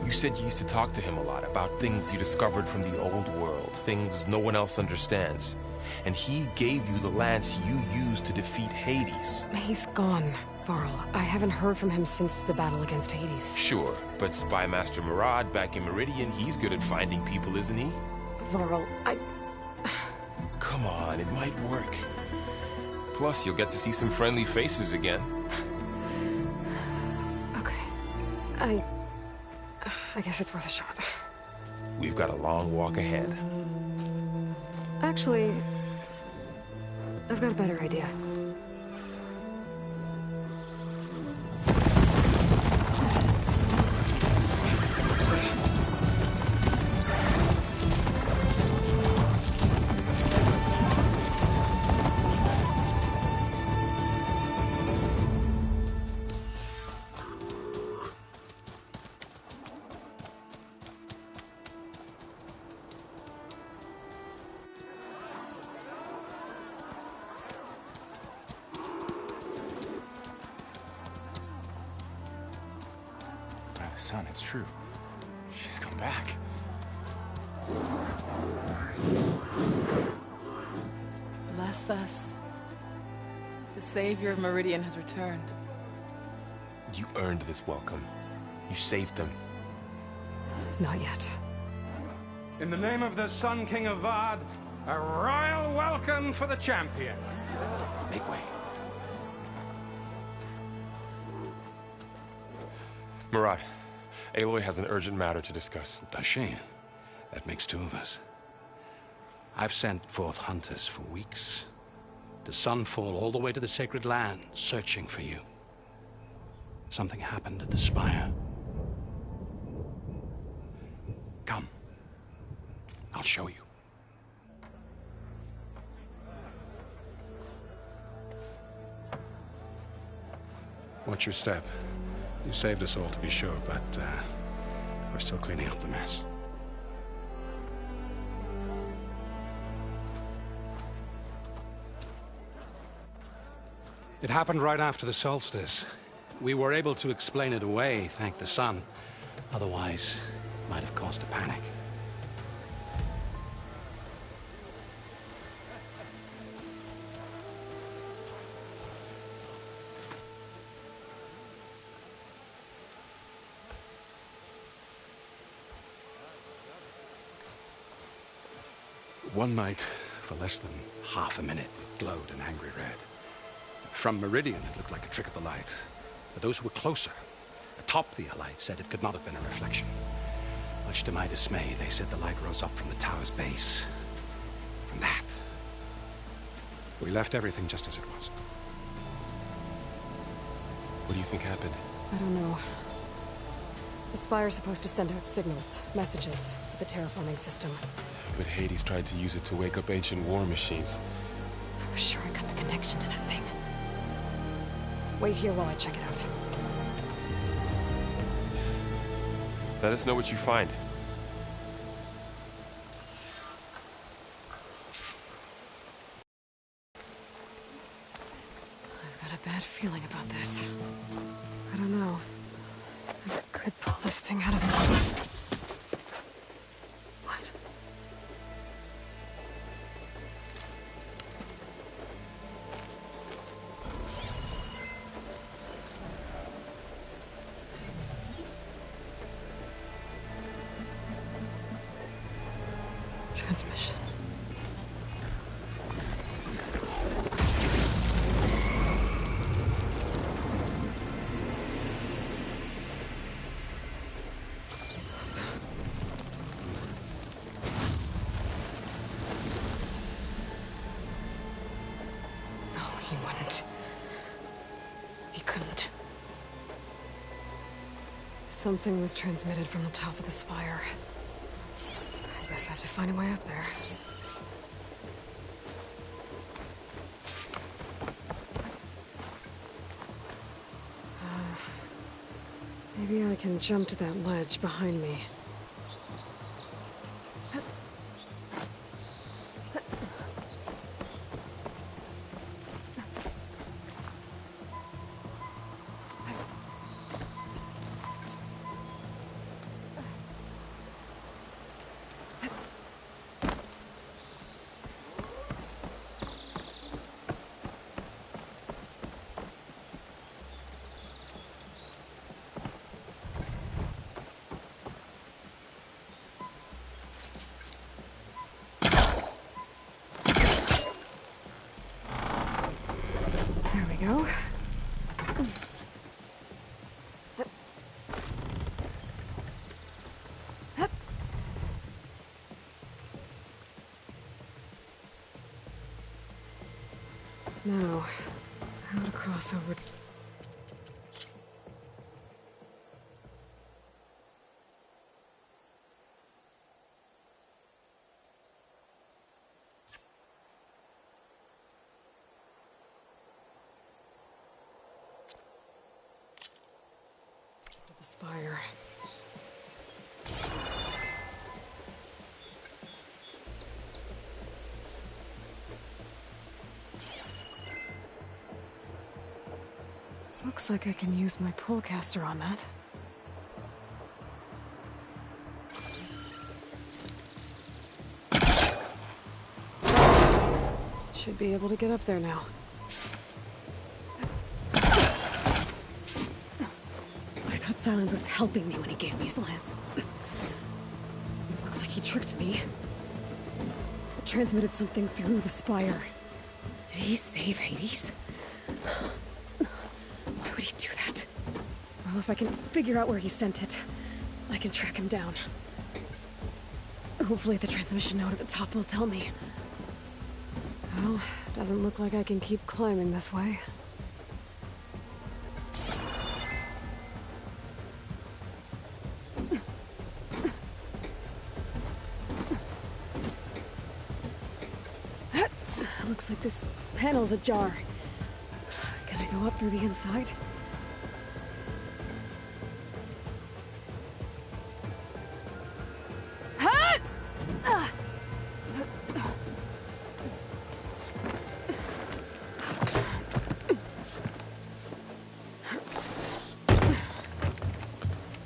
You said you used to talk to him a lot about things you discovered from the old world, things no one else understands. And he gave you the lance you used to defeat Hades. He's gone, Varl. I haven't heard from him since the battle against Hades. Sure, but Spy Master Murad back in Meridian, he's good at finding people, isn't he? Varl, Come on, it might work. Plus, you'll get to see some friendly faces again. Okay. I guess it's worth a shot. We've got a long walk ahead. Actually, I've got a better idea. Son, it's true. She's come back. Bless us. The Savior of Meridian has returned. You earned this welcome. You saved them. Not yet. In the name of the Sun King of Vard, a royal welcome for the champion. Make way. Marat, Aloy has an urgent matter to discuss. Dashane, that makes two of us. I've sent forth hunters for weeks, to Sunfall all the way to the Sacred Land, searching for you. Something happened at the Spire. Come. I'll show you. Watch your step. You saved us all, to be sure, but we're still cleaning up the mess. It happened right after the solstice. We were able to explain it away, thank the sun. Otherwise, it might have caused a panic. One night, for less than half a minute, it glowed an angry red. From Meridian, it looked like a trick of the light. But those who were closer, atop the light, said it could not have been a reflection. Much to my dismay, they said the light rose up from the tower's base. From that. We left everything just as it was. What do you think happened? I don't know. The Spire's supposed to send out signals, messages, for the terraforming system. But Hades tried to use it to wake up ancient war machines. I was sure I cut the connection to that thing. Wait here while I check it out. Let us know what you find. I've got a bad feeling about this. I don't know. I could pull this thing out of me. What? Transmission. No, he wouldn't. He couldn't. Something was transmitted from the top of the spire. I guess I have to find a way up there. Maybe I can jump to that ledge behind me. Now, how to cross over... the spire. Looks like I can use my pullcaster on that. Should be able to get up there now. I thought Silence was helping me when he gave me slants. Looks like he tricked me. Transmitted something through the spire. Did he save Hades? Why would he do that? Well, if I can figure out where he sent it, I can track him down. Hopefully the transmission note at the top will tell me. Well, doesn't look like I can keep climbing this way. Looks like this panel's ajar. Can I go up through the inside?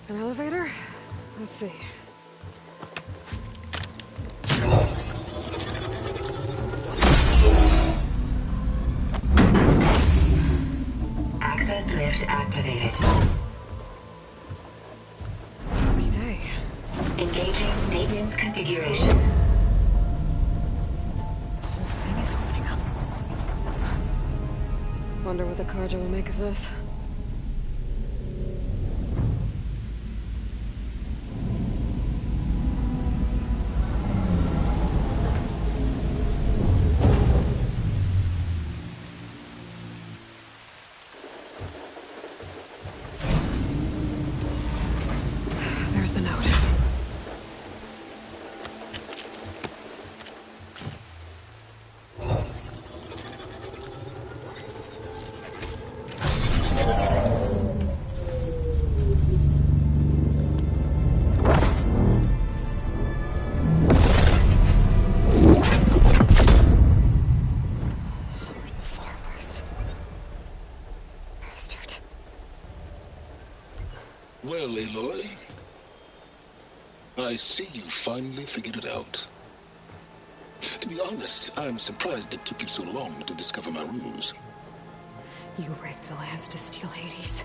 An elevator? Let's see. Access lift activated. Lucky day. Engaging maintenance configuration. The whole thing is opening up. Wonder what the Carja will make of this. There's the note. Sword of the Far West. Bastard. Well, Aloy, I see you finally figured it out. To be honest, I'm surprised it took you so long to discover my ruse. You rigged the lands to steal Hades.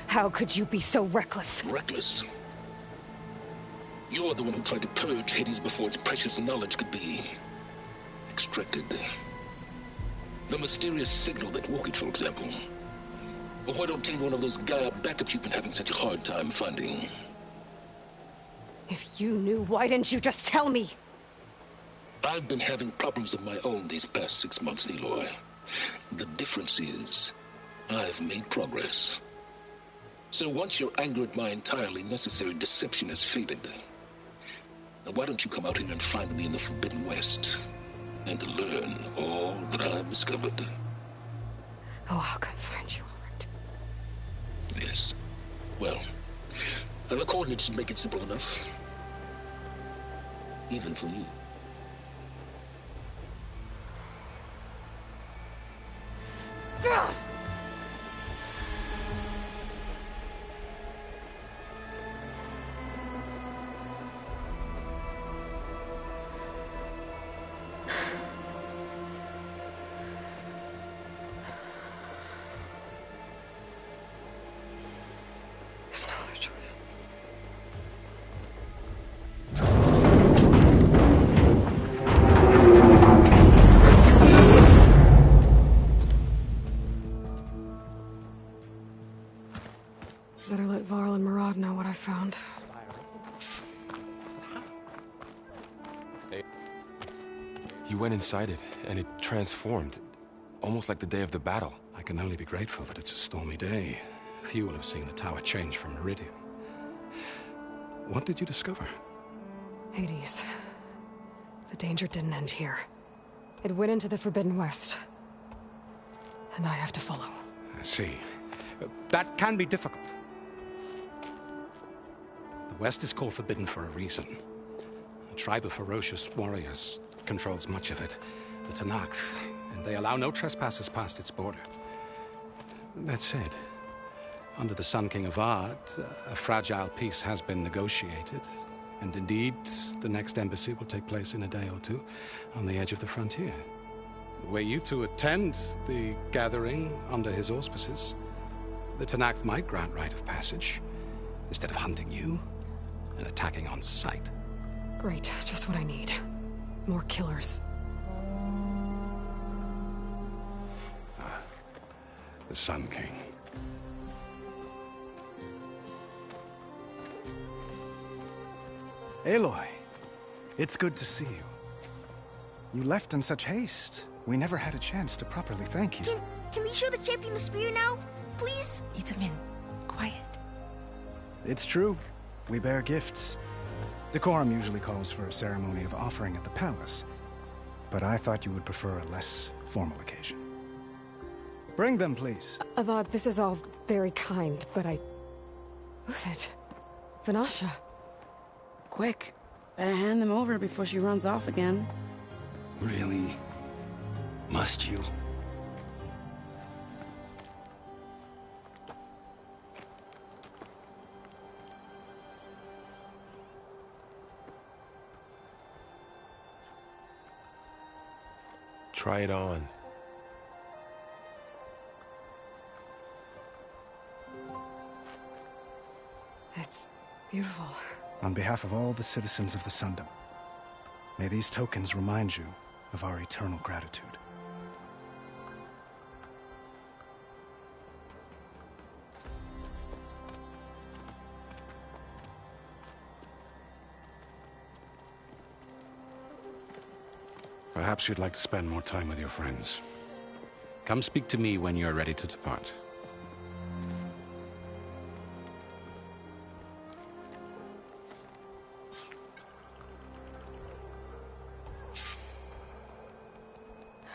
How could you be so reckless? Reckless? You're the one who tried to purge Hades before its precious knowledge could be extracted. The mysterious signal that woke it, for example. Or why to obtain one of those Gaia backups you've been having such a hard time finding. If you knew, why didn't you just tell me? I've been having problems of my own these past 6 months, Aloy. The difference is, I've made progress. So once your anger at my entirely necessary deception has faded, now why don't you come out here and find me in the Forbidden West, and learn all that I've discovered? Oh, I'll come find you, all right. Yes. Well, and the coordinates should make it simple enough. Even for you. There's no other choice. Better let Varl and Murad know what I found. Hey. You went inside it, and it transformed. almost like the day of the battle. I can only be grateful that it's a stormy day. Few will have seen the tower change from Meridian. What did you discover? Hades. The danger didn't end here. It went into the Forbidden West. And I have to follow. I see. That can be difficult. The West is called Forbidden for a reason. A tribe of ferocious warriors controls much of it, the Tenakth, and they allow no trespassers past its border. That said, under the Sun King Avad, a fragile peace has been negotiated, and indeed, the next embassy will take place in a day or two on the edge of the frontier. Were you to attend the gathering under his auspices, the Tenakth might grant right of passage, instead of hunting you and attacking on sight. Great, just what I need. More killers. The Sun King. Aloy, it's good to see you. You left in such haste. We never had a chance to properly thank you. Can we show the champion the spear now? Please? Itamen, quiet. It's true. We bear gifts. Decorum usually calls for a ceremony of offering at the palace, but I thought you would prefer a less formal occasion. Bring them, please. Avad, this is all very kind, but Who's it? Vanasha. Quick. Better hand them over before she runs off again. Really? Must you? Try it on. It's beautiful. On behalf of all the citizens of the Sundom, may these tokens remind you of our eternal gratitude. Perhaps you'd like to spend more time with your friends. Come speak to me when you're ready to depart.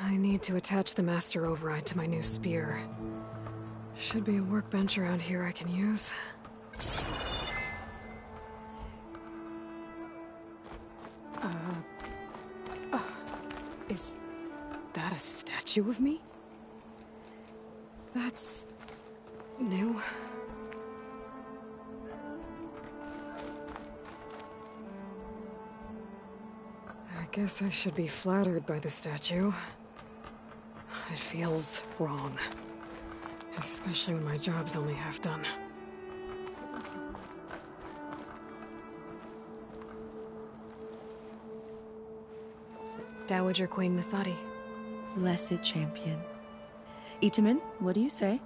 I need to attach the Master Override to my new spear. Should be a workbench around here I can use. Is that a statue of me? That's new. I guess I should be flattered by the statue. It feels wrong. Especially when my job's only half done. Dowager Queen Masadi. Blessed champion. Itamen, what do you say?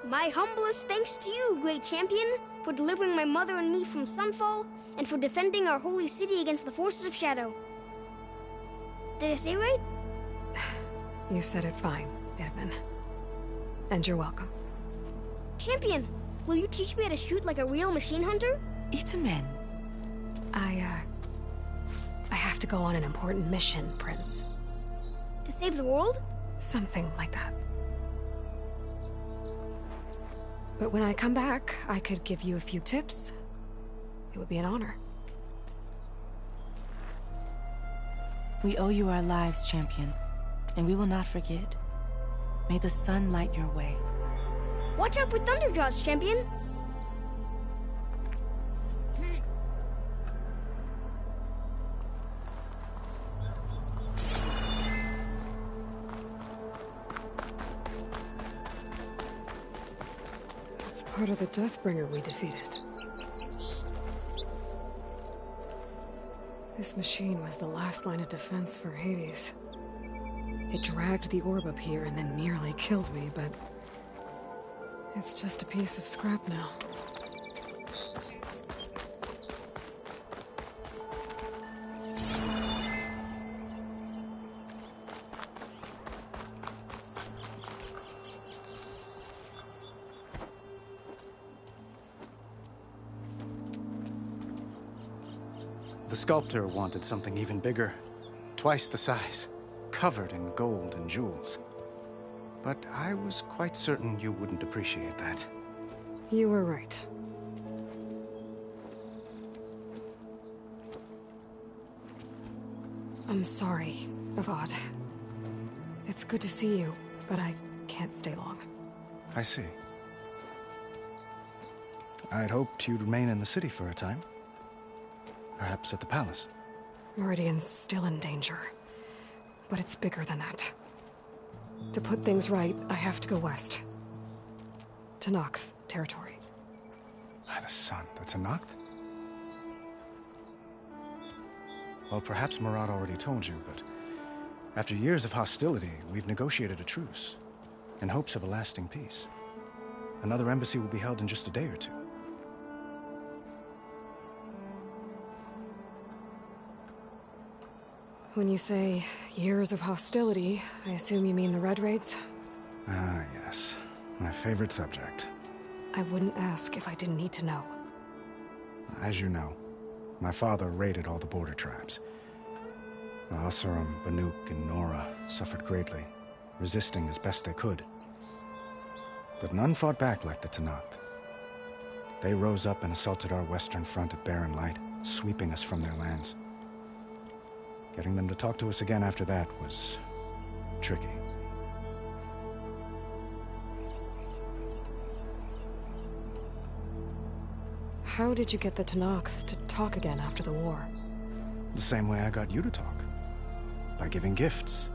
My humblest thanks to you, great champion, for delivering my mother and me from Sunfall, and for defending our holy city against the forces of Shadow. Did I say right? You said it fine, Itamen. And you're welcome. Champion, will you teach me how to shoot like a real machine hunter? Itamen. I have to go on an important mission, Prince. To save the world? Something like that. But when I come back, I could give you a few tips. It would be an honor. We owe you our lives, champion, and we will not forget. May the sun light your way. Watch out for Thunderjaws, champion! It's part of the Deathbringer we defeated. This machine was the last line of defense for Hades. It dragged the orb up here and then nearly killed me, but it's just a piece of scrap now. The sculptor wanted something even bigger, twice the size, covered in gold and jewels. But I was quite certain you wouldn't appreciate that. You were right. I'm sorry, Avad. It's good to see you, but I can't stay long. I see. I'd hoped you'd remain in the city for a time. Perhaps at the palace. Meridian's still in danger. But it's bigger than that. To put things right, I have to go west. To Noct territory. By the sun, that's a Noct? Well, perhaps Murad already told you, but after years of hostility, we've negotiated a truce, in hopes of a lasting peace. Another embassy will be held in just a day or two. When you say years of hostility, I assume you mean the Red Raids? Ah, yes. My favorite subject. I wouldn't ask if I didn't need to know. As you know, my father raided all the border tribes. Asurum, Banuk, and Nora suffered greatly, resisting as best they could. But none fought back like the Tenakth. They rose up and assaulted our western front at Barren Light, sweeping us from their lands. Getting them to talk to us again after that was tricky. How did you get the Tenakth to talk again after the war? The same way I got you to talk. By giving gifts.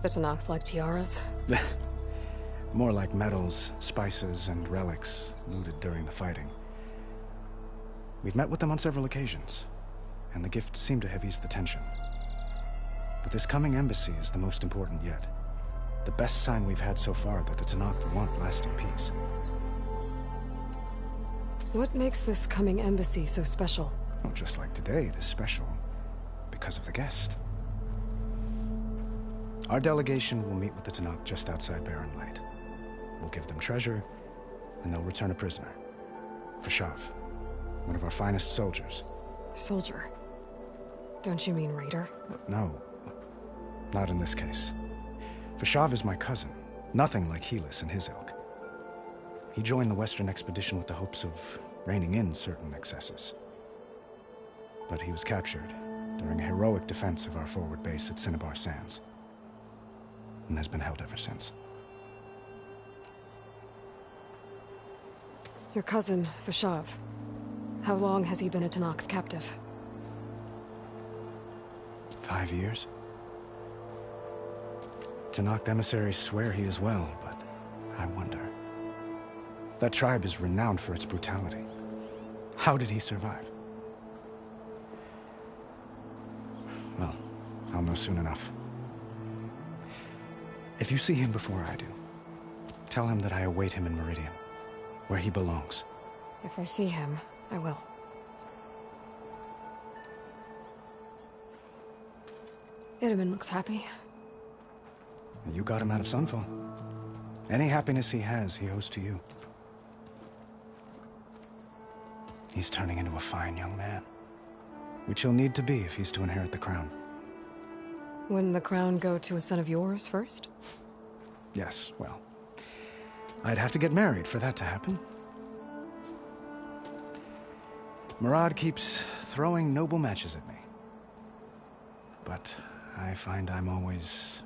The Tenakth like tiaras? More like medals, spices, and relics looted during the fighting. We've met with them on several occasions, and the gifts seem to have eased the tension. But this coming embassy is the most important yet. The best sign we've had so far that the Tenakth want lasting peace. What makes this coming embassy so special? Oh, just like today, it is special because of the guest. Our delegation will meet with the Tenakth just outside Barren Light. We'll give them treasure, and they'll return a prisoner. Fashav, one of our finest soldiers. Soldier? Don't you mean raider? No, not in this case. Fashav is my cousin, nothing like Helis and his ilk. He joined the Western expedition with the hopes of reining in certain excesses. But he was captured during a heroic defense of our forward base at Cinnabar Sands, and has been held ever since. Your cousin, Fashav. How long has he been a Tenakth captive? 5 years. Tenakth emissaries swear he is well, but I wonder. That tribe is renowned for its brutality. How did he survive? Well, I'll know soon enough. If you see him before I do, tell him that I await him in Meridian, where he belongs. If I see him, I will. Itamen looks happy. You got him out of Sunfall. Any happiness he has, he owes to you. He's turning into a fine young man, which he'll need to be if he's to inherit the crown. Wouldn't the crown go to a son of yours first? Yes, well, I'd have to get married for that to happen. Murad keeps throwing noble matches at me. But I find I'm always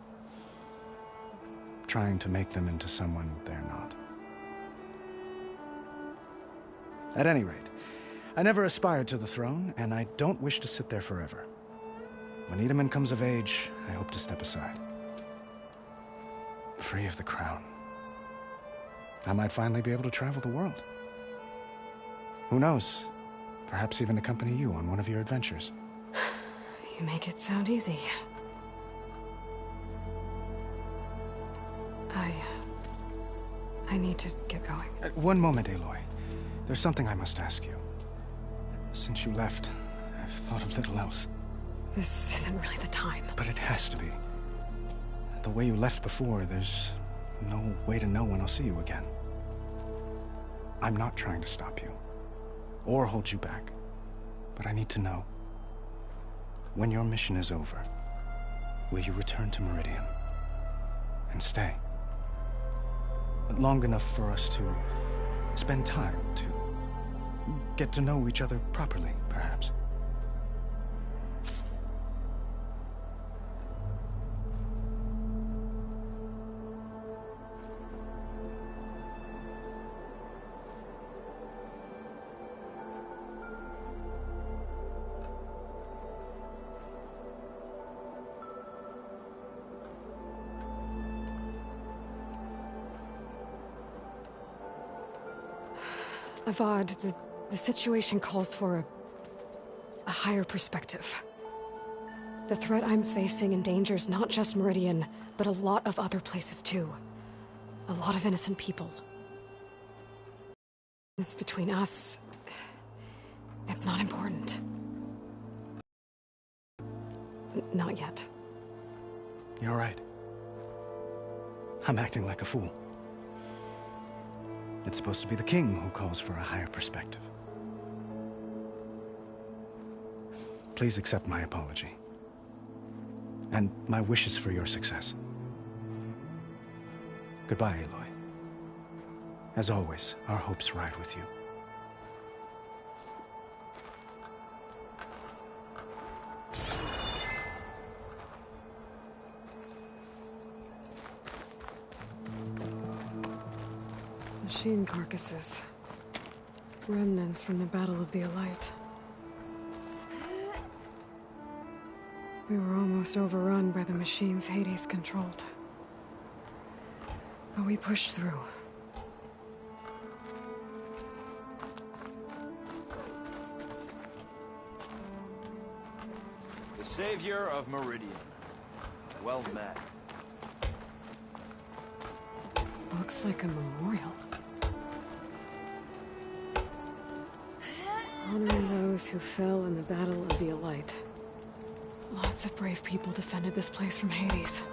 trying to make them into someone they're not. At any rate, I never aspired to the throne, and I don't wish to sit there forever. When Itamen comes of age, I hope to step aside. Free of the crown. I might finally be able to travel the world. Who knows? Perhaps even accompany you on one of your adventures. You make it sound easy. I need to get going. One moment, Aloy. There's something I must ask you. Since you left, I've thought of little else. This isn't really the time. But it has to be. The way you left before, there's no way to know when I'll see you again. I'm not trying to stop you, or hold you back. But I need to know, when your mission is over, will you return to Meridian and stay? Long enough for us to spend time, to get to know each other properly, perhaps. Avad, the situation calls for a higher perspective. The threat I'm facing endangers not just Meridian, but a lot of other places too. A lot of innocent people. It's between us. It's not important. Not yet. You're right. I'm acting like a fool. It's supposed to be the king who calls for a higher perspective. Please accept my apology. And my wishes for your success. Goodbye, Aloy. As always, our hopes ride with you. Machine carcasses. Remnants from the Battle of the Elite. We were almost overrun by the machines Hades controlled. But we pushed through. The savior of Meridian. Well met. Looks like a memorial. Honoring those who fell in the Battle of the Elite. Lots of brave people defended this place from Hades.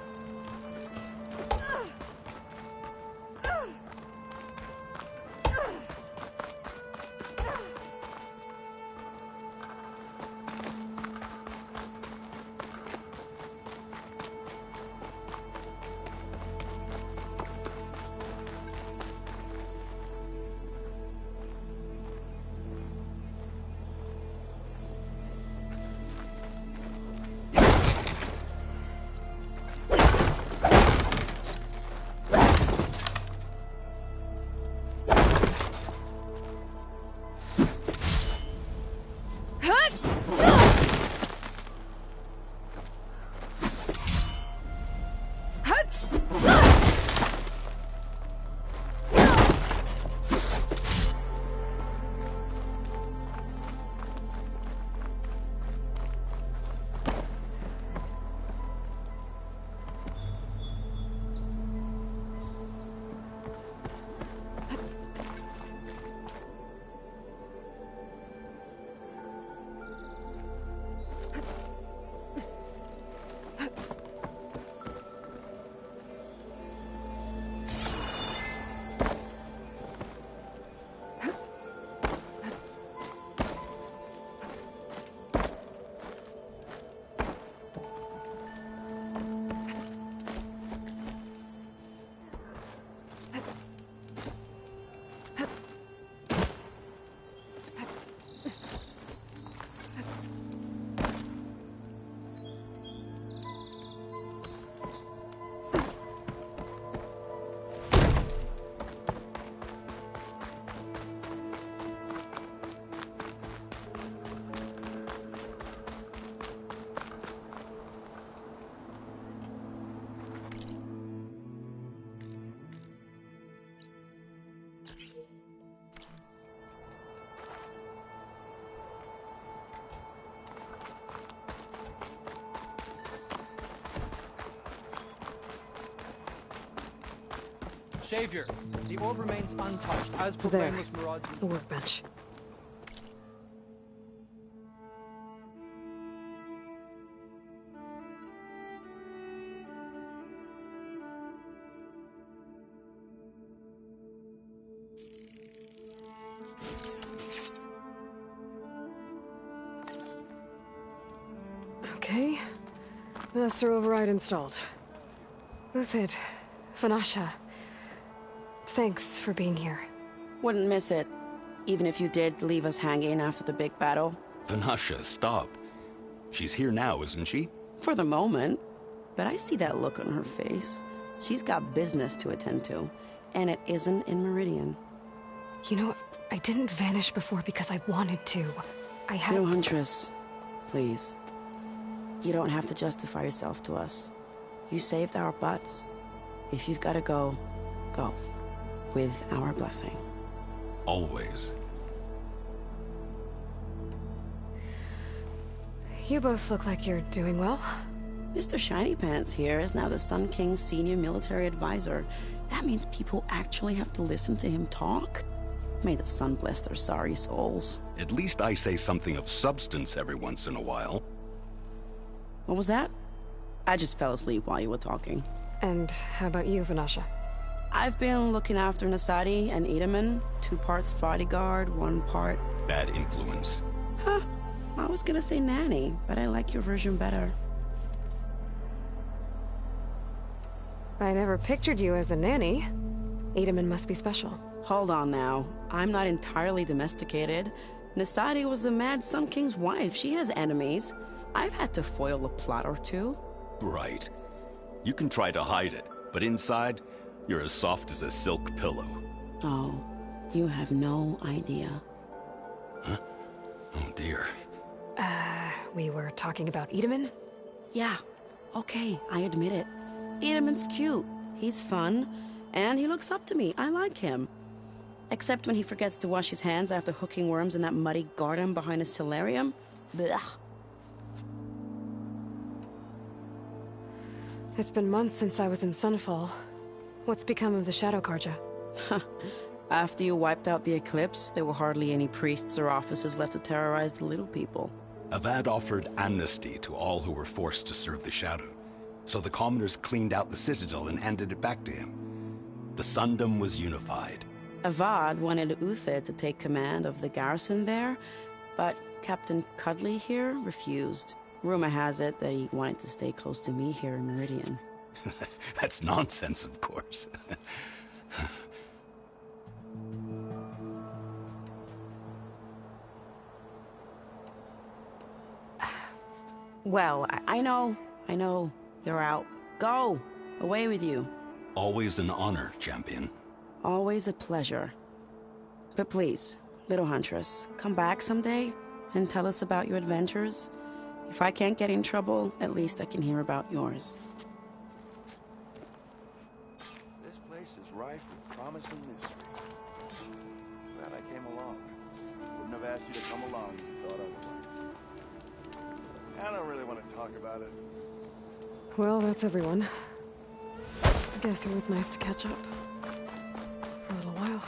Savior, the orb remains untouched, as per There, Blameless Maraud's... the workbench. Master override installed. Uthid, Vanasha, thanks for being here. Wouldn't miss it, even if you did leave us hanging after the big battle. Vanasha, stop. She's here now, isn't she? For the moment. But I see that look on her face. She's got business to attend to, and it isn't in Meridian. You know, I didn't vanish before because I wanted to. I had... No, Huntress. Please. You don't have to justify yourself to us. You saved our butts. If you've got to go, go. With our blessing. Always. You both look like you're doing well. Mr. Shiny Pants here is now the Sun King's senior military advisor. That means people actually have to listen to him talk? May the sun bless their sorry souls. At least I say something of substance every once in a while. What was that? I just fell asleep while you were talking. And how about you, Vanasha? I've been looking after Nasadi and Edaman. 2 parts bodyguard, 1 part... Bad influence. Huh. I was gonna say nanny, but I like your version better. I never pictured you as a nanny. Edaman must be special. Hold on now. I'm not entirely domesticated. Nasadi was the Mad Sun King's wife. She has enemies. I've had to foil a plot or 2. Right. You can try to hide it, but inside, you're as soft as a silk pillow. Oh, you have no idea. Huh? Oh dear. We were talking about Edaman? Yeah. Okay, I admit it. Edaman's cute. He's fun. And he looks up to me. I like him. Except when he forgets to wash his hands after hooking worms in that muddy garden behind a solarium. Blech. It's been months since I was in Sunfall. What's become of the Shadow Karja? After you wiped out the Eclipse, there were hardly any priests or officers left to terrorize the little people. Avad offered amnesty to all who were forced to serve the Shadow. So the commoners cleaned out the Citadel and handed it back to him. The Sundom was unified. Avad wanted Uthid to take command of the garrison there, but Captain Cudley here refused. Rumor has it that he wanted to stay close to me here in Meridian. That's nonsense, of course. Well, I know. You're out. Go! Away with you. Always an honor, champion. Always a pleasure. But please, little Huntress, come back someday and tell us about your adventures. If I can't get in trouble, at least I can hear about yours. This place is rife with promise and mystery. Glad I came along. Wouldn't have asked you to come along if you thought otherwise. I don't really want to talk about it. Well, that's everyone. I guess it was nice to catch up. For a little while.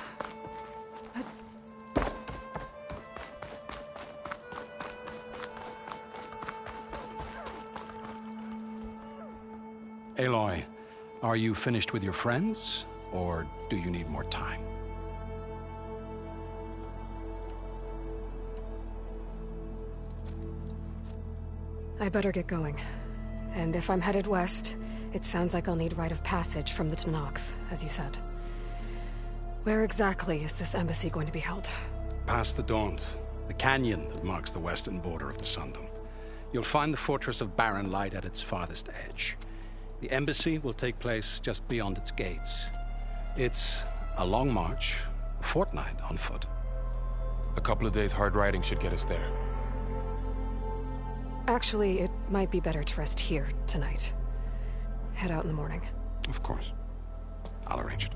Aloy, are you finished with your friends, or do you need more time? I better get going. And if I'm headed west, it sounds like I'll need rite of passage from the Tenakth, as you said. Where exactly is this embassy going to be held? Past the Daunt, the canyon that marks the western border of the Sundom. You'll find the fortress of Barren Light at its farthest edge. The embassy will take place just beyond its gates. It's a long march, a fortnight on foot. A couple of days hard riding should get us there. Actually, it might be better to rest here tonight. Head out in the morning. Of course. I'll arrange it.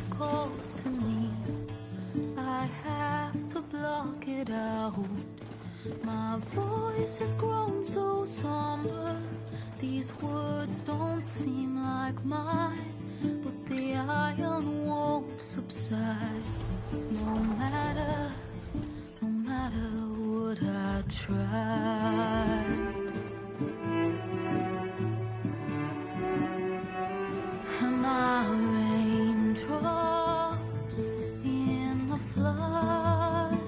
voice calls to me. I have to block it out. My voice has grown so somber. These words don't seem like mine, but the iron won't subside. No matter what I try. And my raindrops in the flood,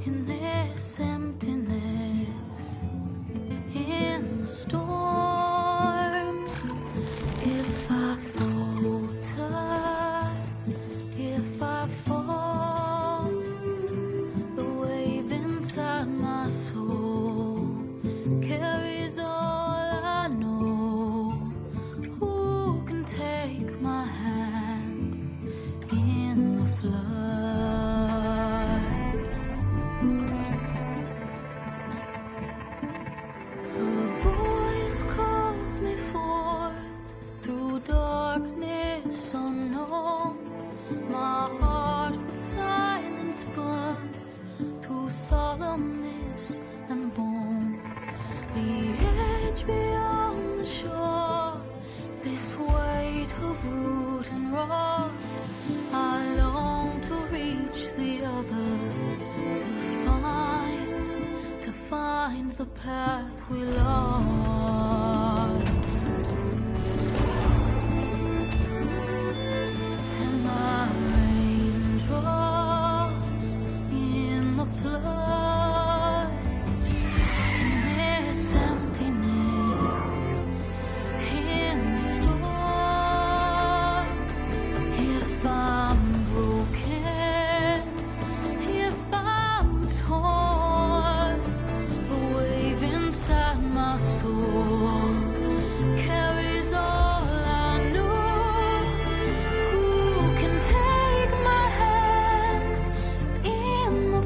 in this emptiness, in the storm. If I falter, if I fall, the wave inside my soul carries all I know. Who can take my hand in the flood? Her voice calls me forth through darkness unknown. My heart with silence burns through solemnness and bone. The edge beyond the shore, this weight of root and rod. I long to reach the other, to find the path we lost. And my raindrops in the flood, in this emptiness, in the storm. If I'm broken, if I'm torn, the wave inside my soul carries all I know. Who can take my hand in the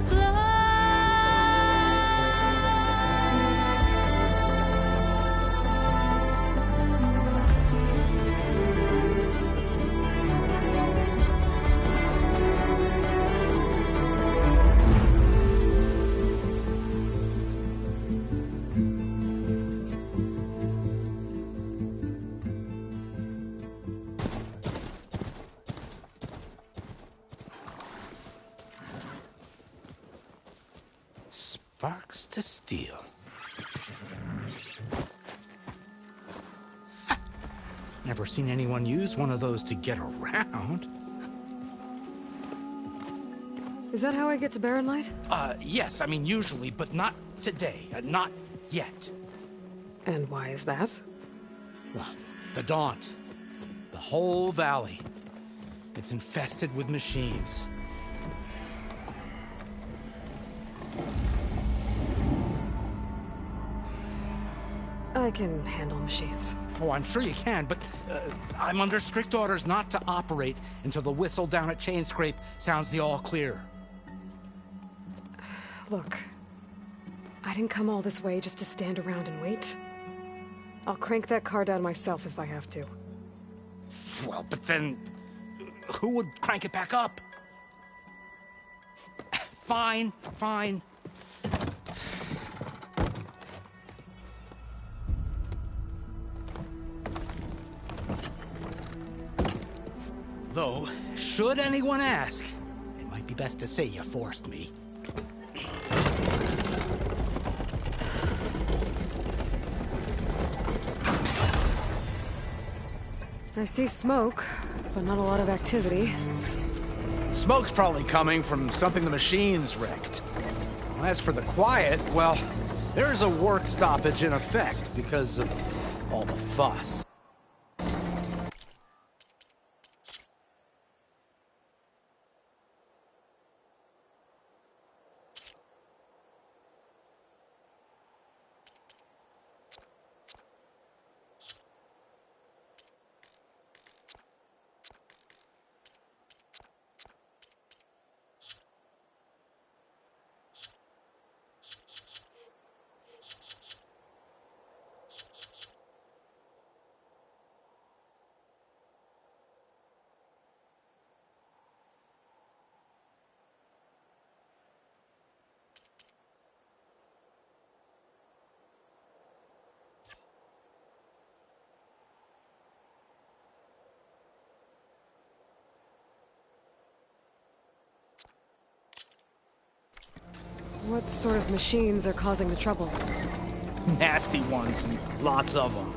Sparks to steel. Never seen anyone use one of those to get around. Is that how I get to Barren Light? Yes, I mean usually, but not today. Not yet. And why is that? Well, the Daunt. The whole valley. It's infested with machines. I can handle machines. Oh, I'm sure you can, but I'm under strict orders not to operate until the whistle down at Chainscrape sounds the all clear. Look, I didn't come all this way just to stand around and wait. I'll crank that car down myself if I have to. Well, but then who would crank it back up? Fine, fine. Though, should anyone ask, it might be best to say you forced me. I see smoke, but not a lot of activity. Smoke's probably coming from something the machines wrecked. As for the quiet, well, there's a work stoppage in effect because of all the fuss. What sort of machines are causing the trouble? Nasty ones, and lots of them.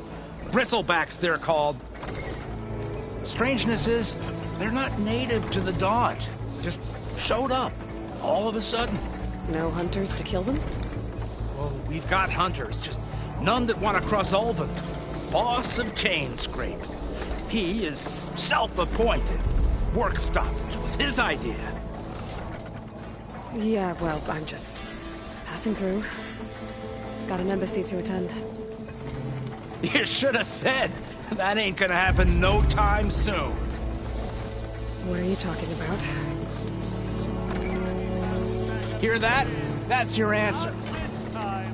Bristlebacks, they're called. Strangeness is, they're not native to the Dodge. Just showed up, all of a sudden. No hunters to kill them? Well, we've got hunters, just none that want to cross Ulvund. Boss of Chainscrape. He is self-appointed. Work stoppage was his idea. Yeah, well, I'm just passing through. Got an embassy to attend. You should have said. That ain't gonna happen no time soon. What are you talking about? Hear that? That's your answer.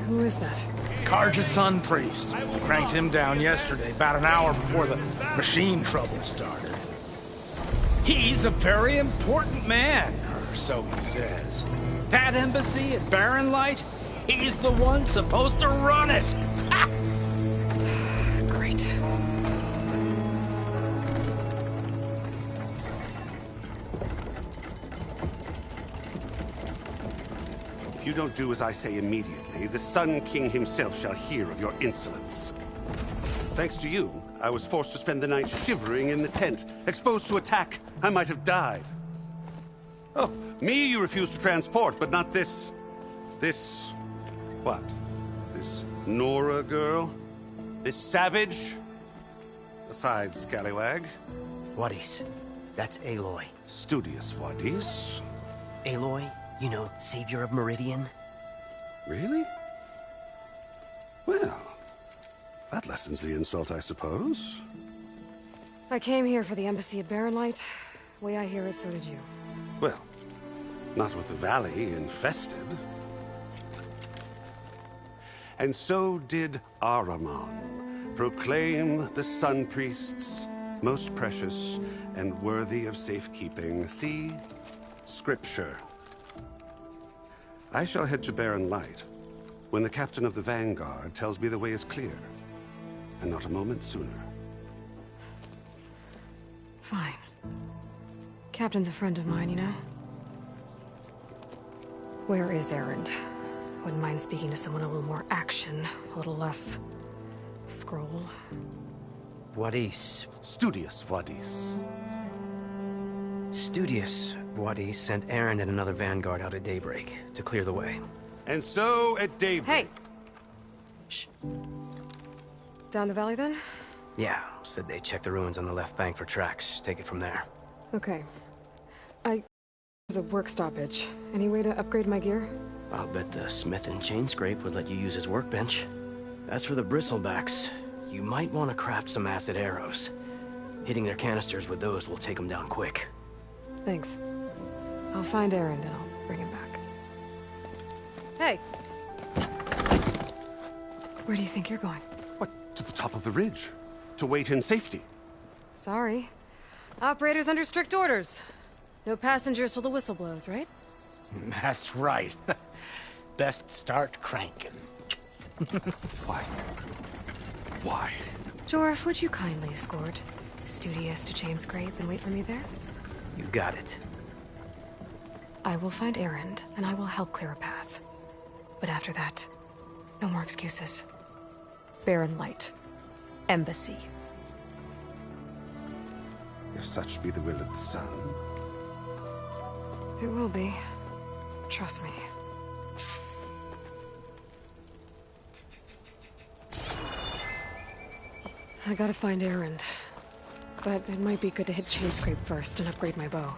Who is that? Carja Sun Priest. Cranked him down yesterday, about an hour before the machine trouble started. He's a very important man, or so he says. That embassy at Barren Light, he's the one supposed to run it. Ha! Great. If you don't do as I say immediately, the Sun King himself shall hear of your insolence. Thanks to you, I was forced to spend the night shivering in the tent. Exposed to attack, I might have died. Oh, me you refuse to transport, but not this... what? This Nora girl? This savage? Besides, scallywag. Wadis. That's Aloy. Studious Wadis. Aloy, you know, savior of Meridian. Really? Well, that lessens the insult, I suppose. I came here for the embassy at Barren Light. Way I hear it, so did you. Well, not with the valley infested. And so did Ahriman, proclaim the Sun Priests most precious and worthy of safekeeping. See? Scripture. I shall head to Barren Light when the captain of the Vanguard tells me the way is clear, and not a moment sooner. Fine. Captain's a friend of mine, you know? Where is Erend? Wouldn't mind speaking to someone a little more action, a little less... scroll. Wadis. Studious Wadis. Studious Wadis sent Erend and another Vanguard out at daybreak to clear the way. And so at daybreak... Hey! Shh. Down the valley, then? Yeah, said they checked the ruins on the left bank for tracks. Take it from there. Okay. There's a work stoppage. Any way to upgrade my gear? I'll bet the Smith and Chainscrape would let you use his workbench. As for the Bristlebacks, you might want to craft some acid arrows. Hitting their canisters with those will take them down quick. Thanks. I'll find Erend and I'll bring him back. Hey! Where do you think you're going? What, to the top of the ridge? To wait in safety? Sorry. Operator's under strict orders. No passengers till the whistle blows, right? That's right. Best start cranking. Why? Why? Jorf, would you kindly escort Studious to Chainscrape and wait for me there? You got it. I will find Erend, and I will help clear a path. But after that, no more excuses. Barren Light. Embassy. If such be the will of the Sun. It will be. Trust me. I gotta find Erend. But it might be good to hit Chainscrape first and upgrade my bow.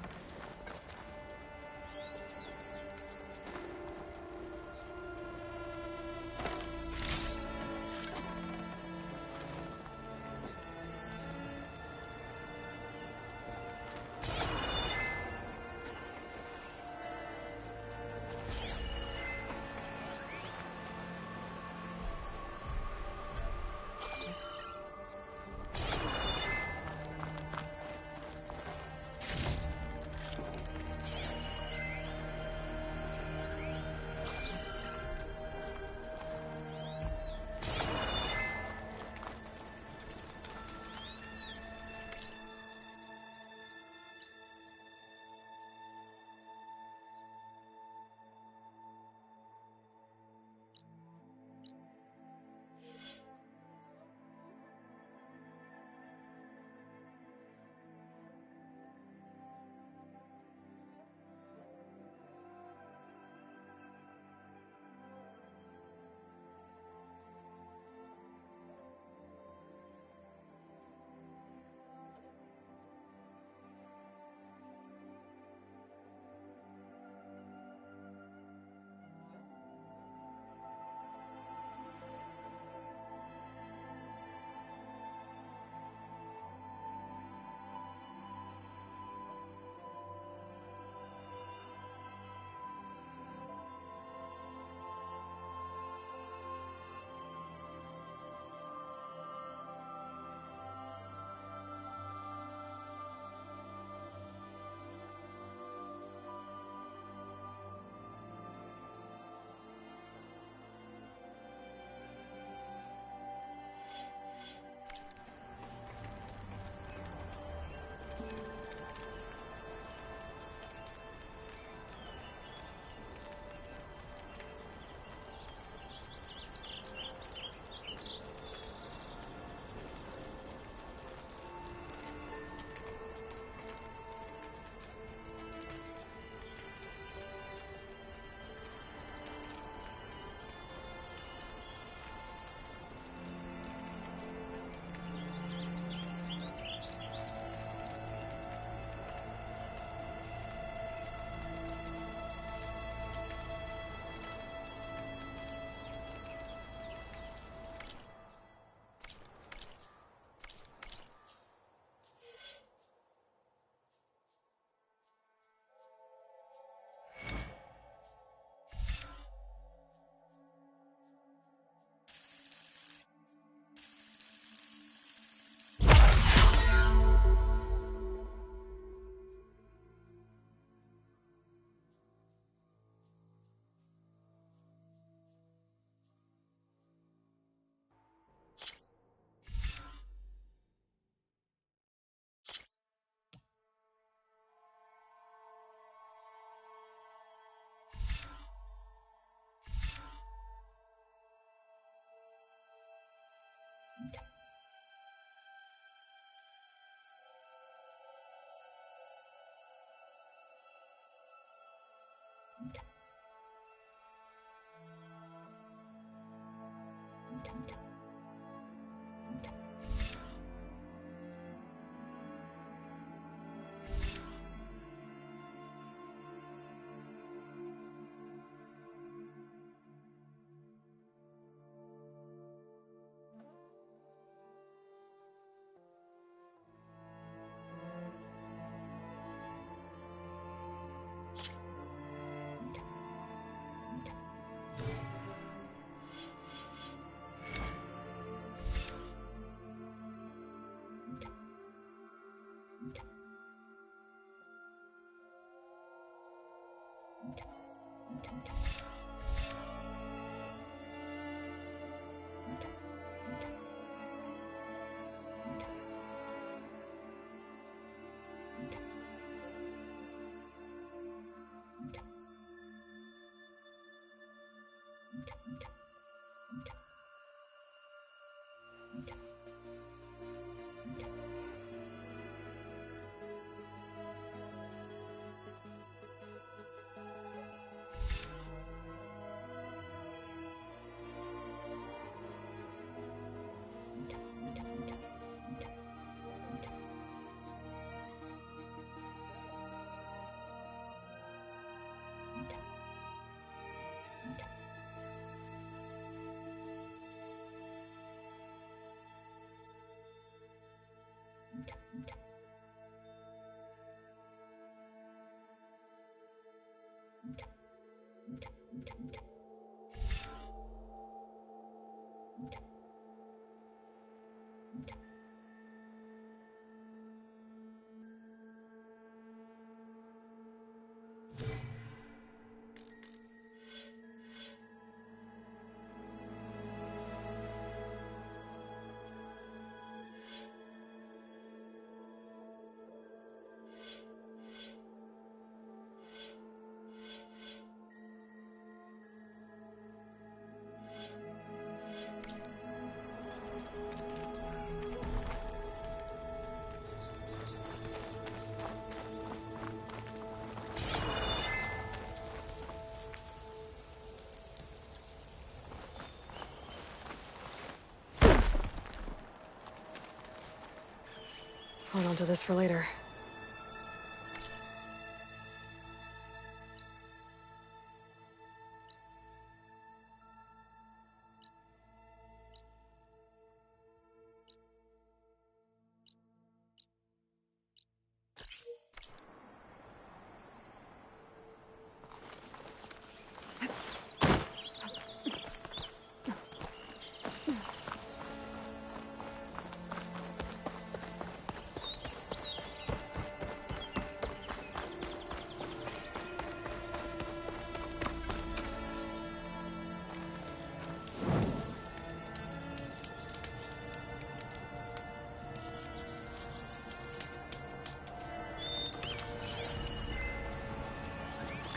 Hold on to this for later.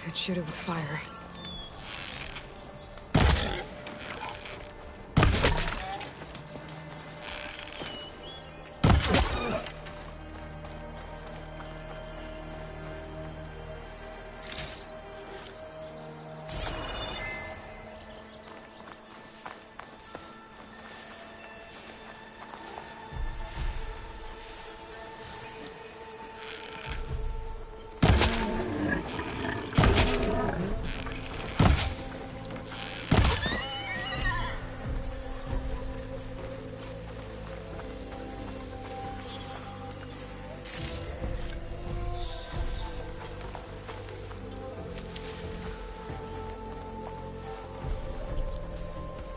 Could shoot it with fire.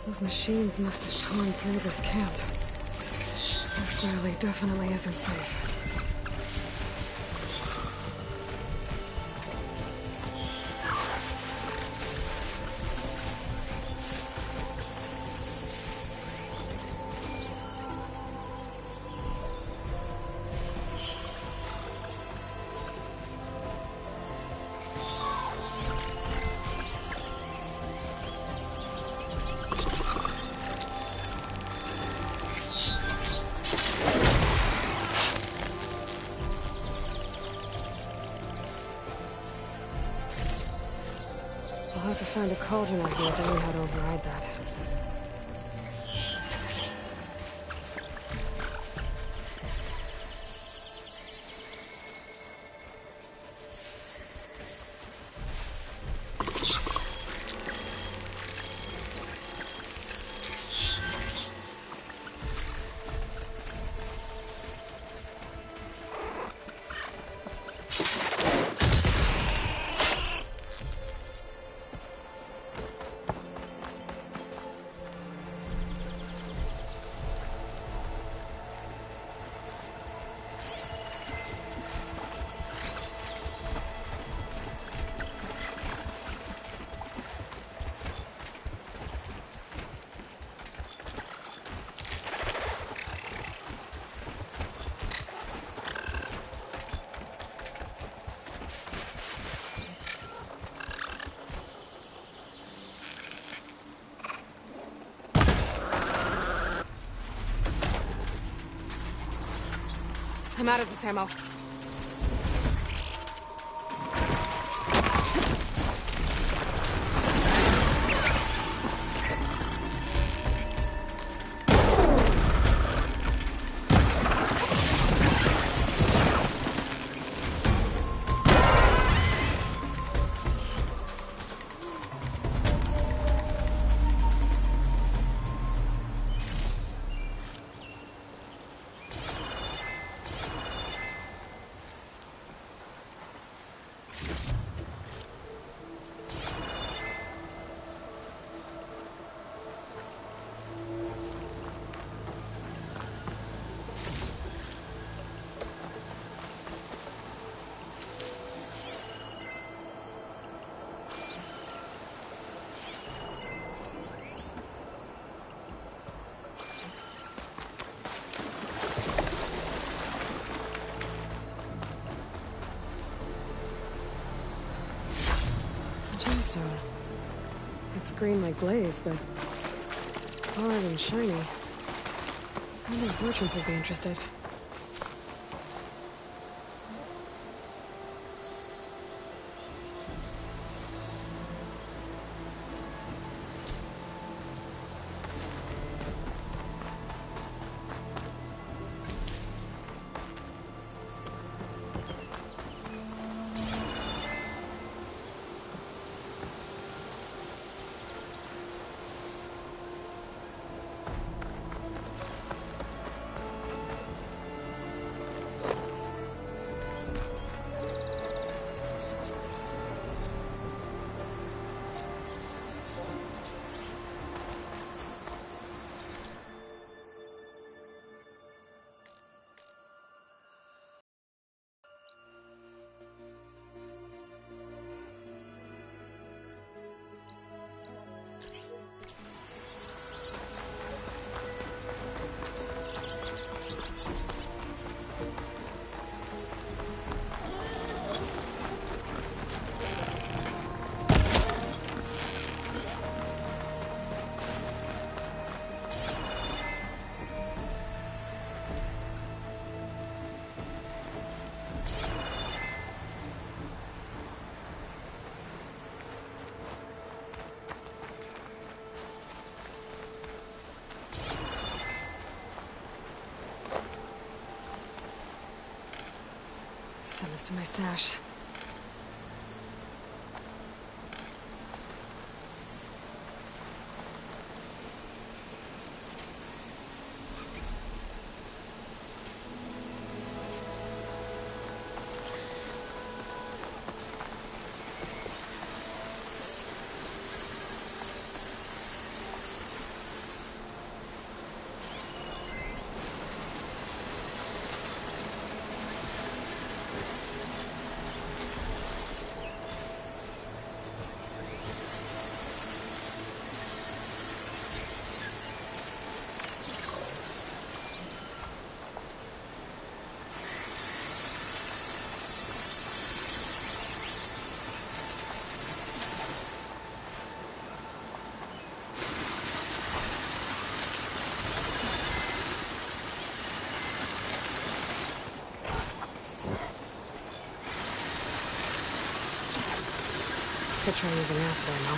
Those machines must have torn through this camp. This rally definitely isn't safe. have to find a cauldron out here to learn how to override that. I'm out of this ammo. Gemstone. It's green like glaze, but it's hard and shiny. I think merchants would be interested. Send this to my stash. Could try using acid ammo.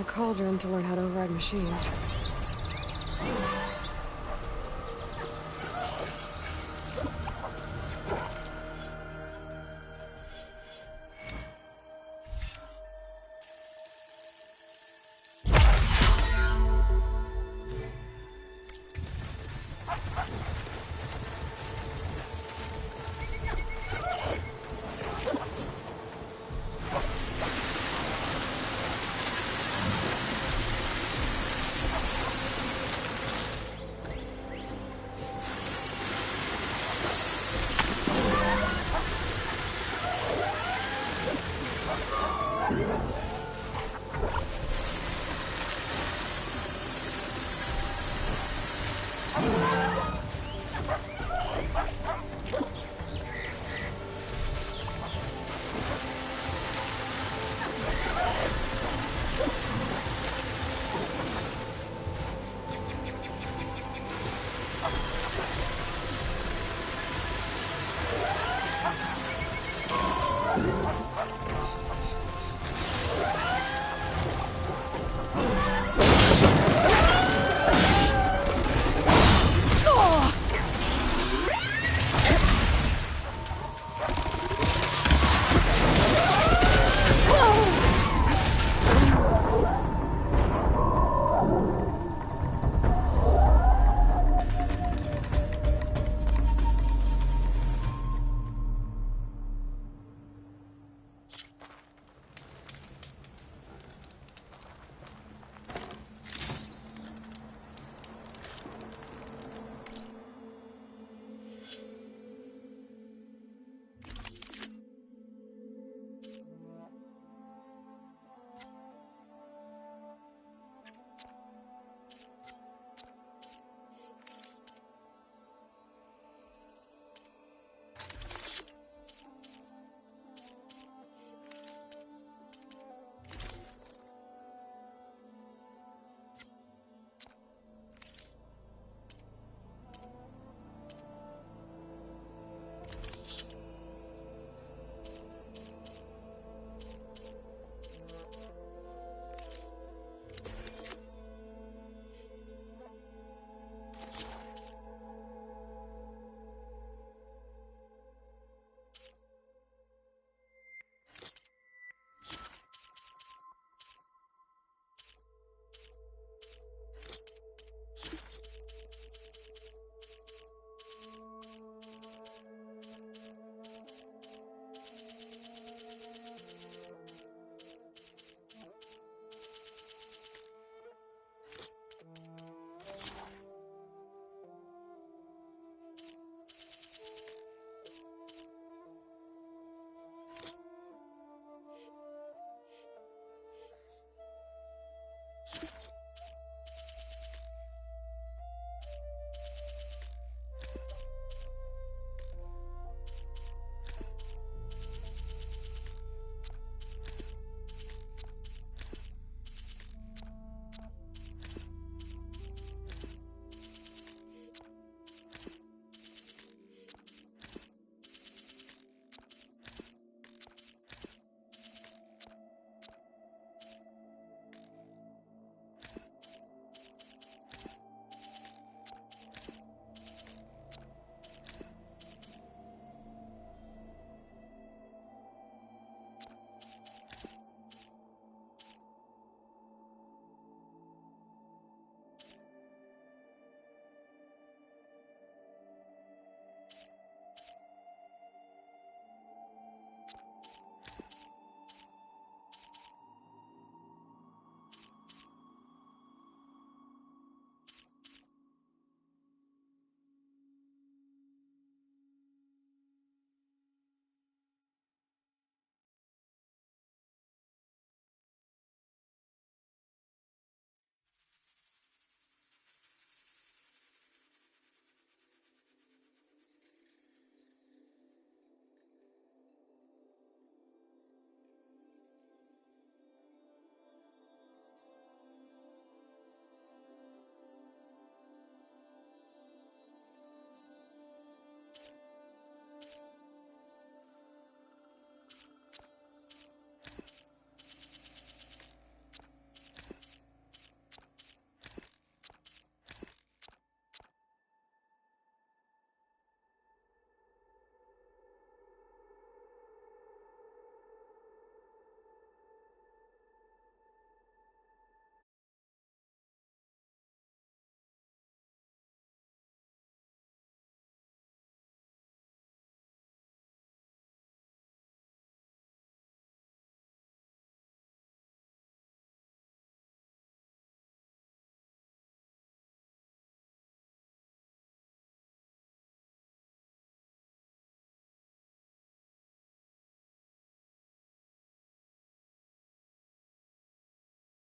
Cauldron to learn how to override machines.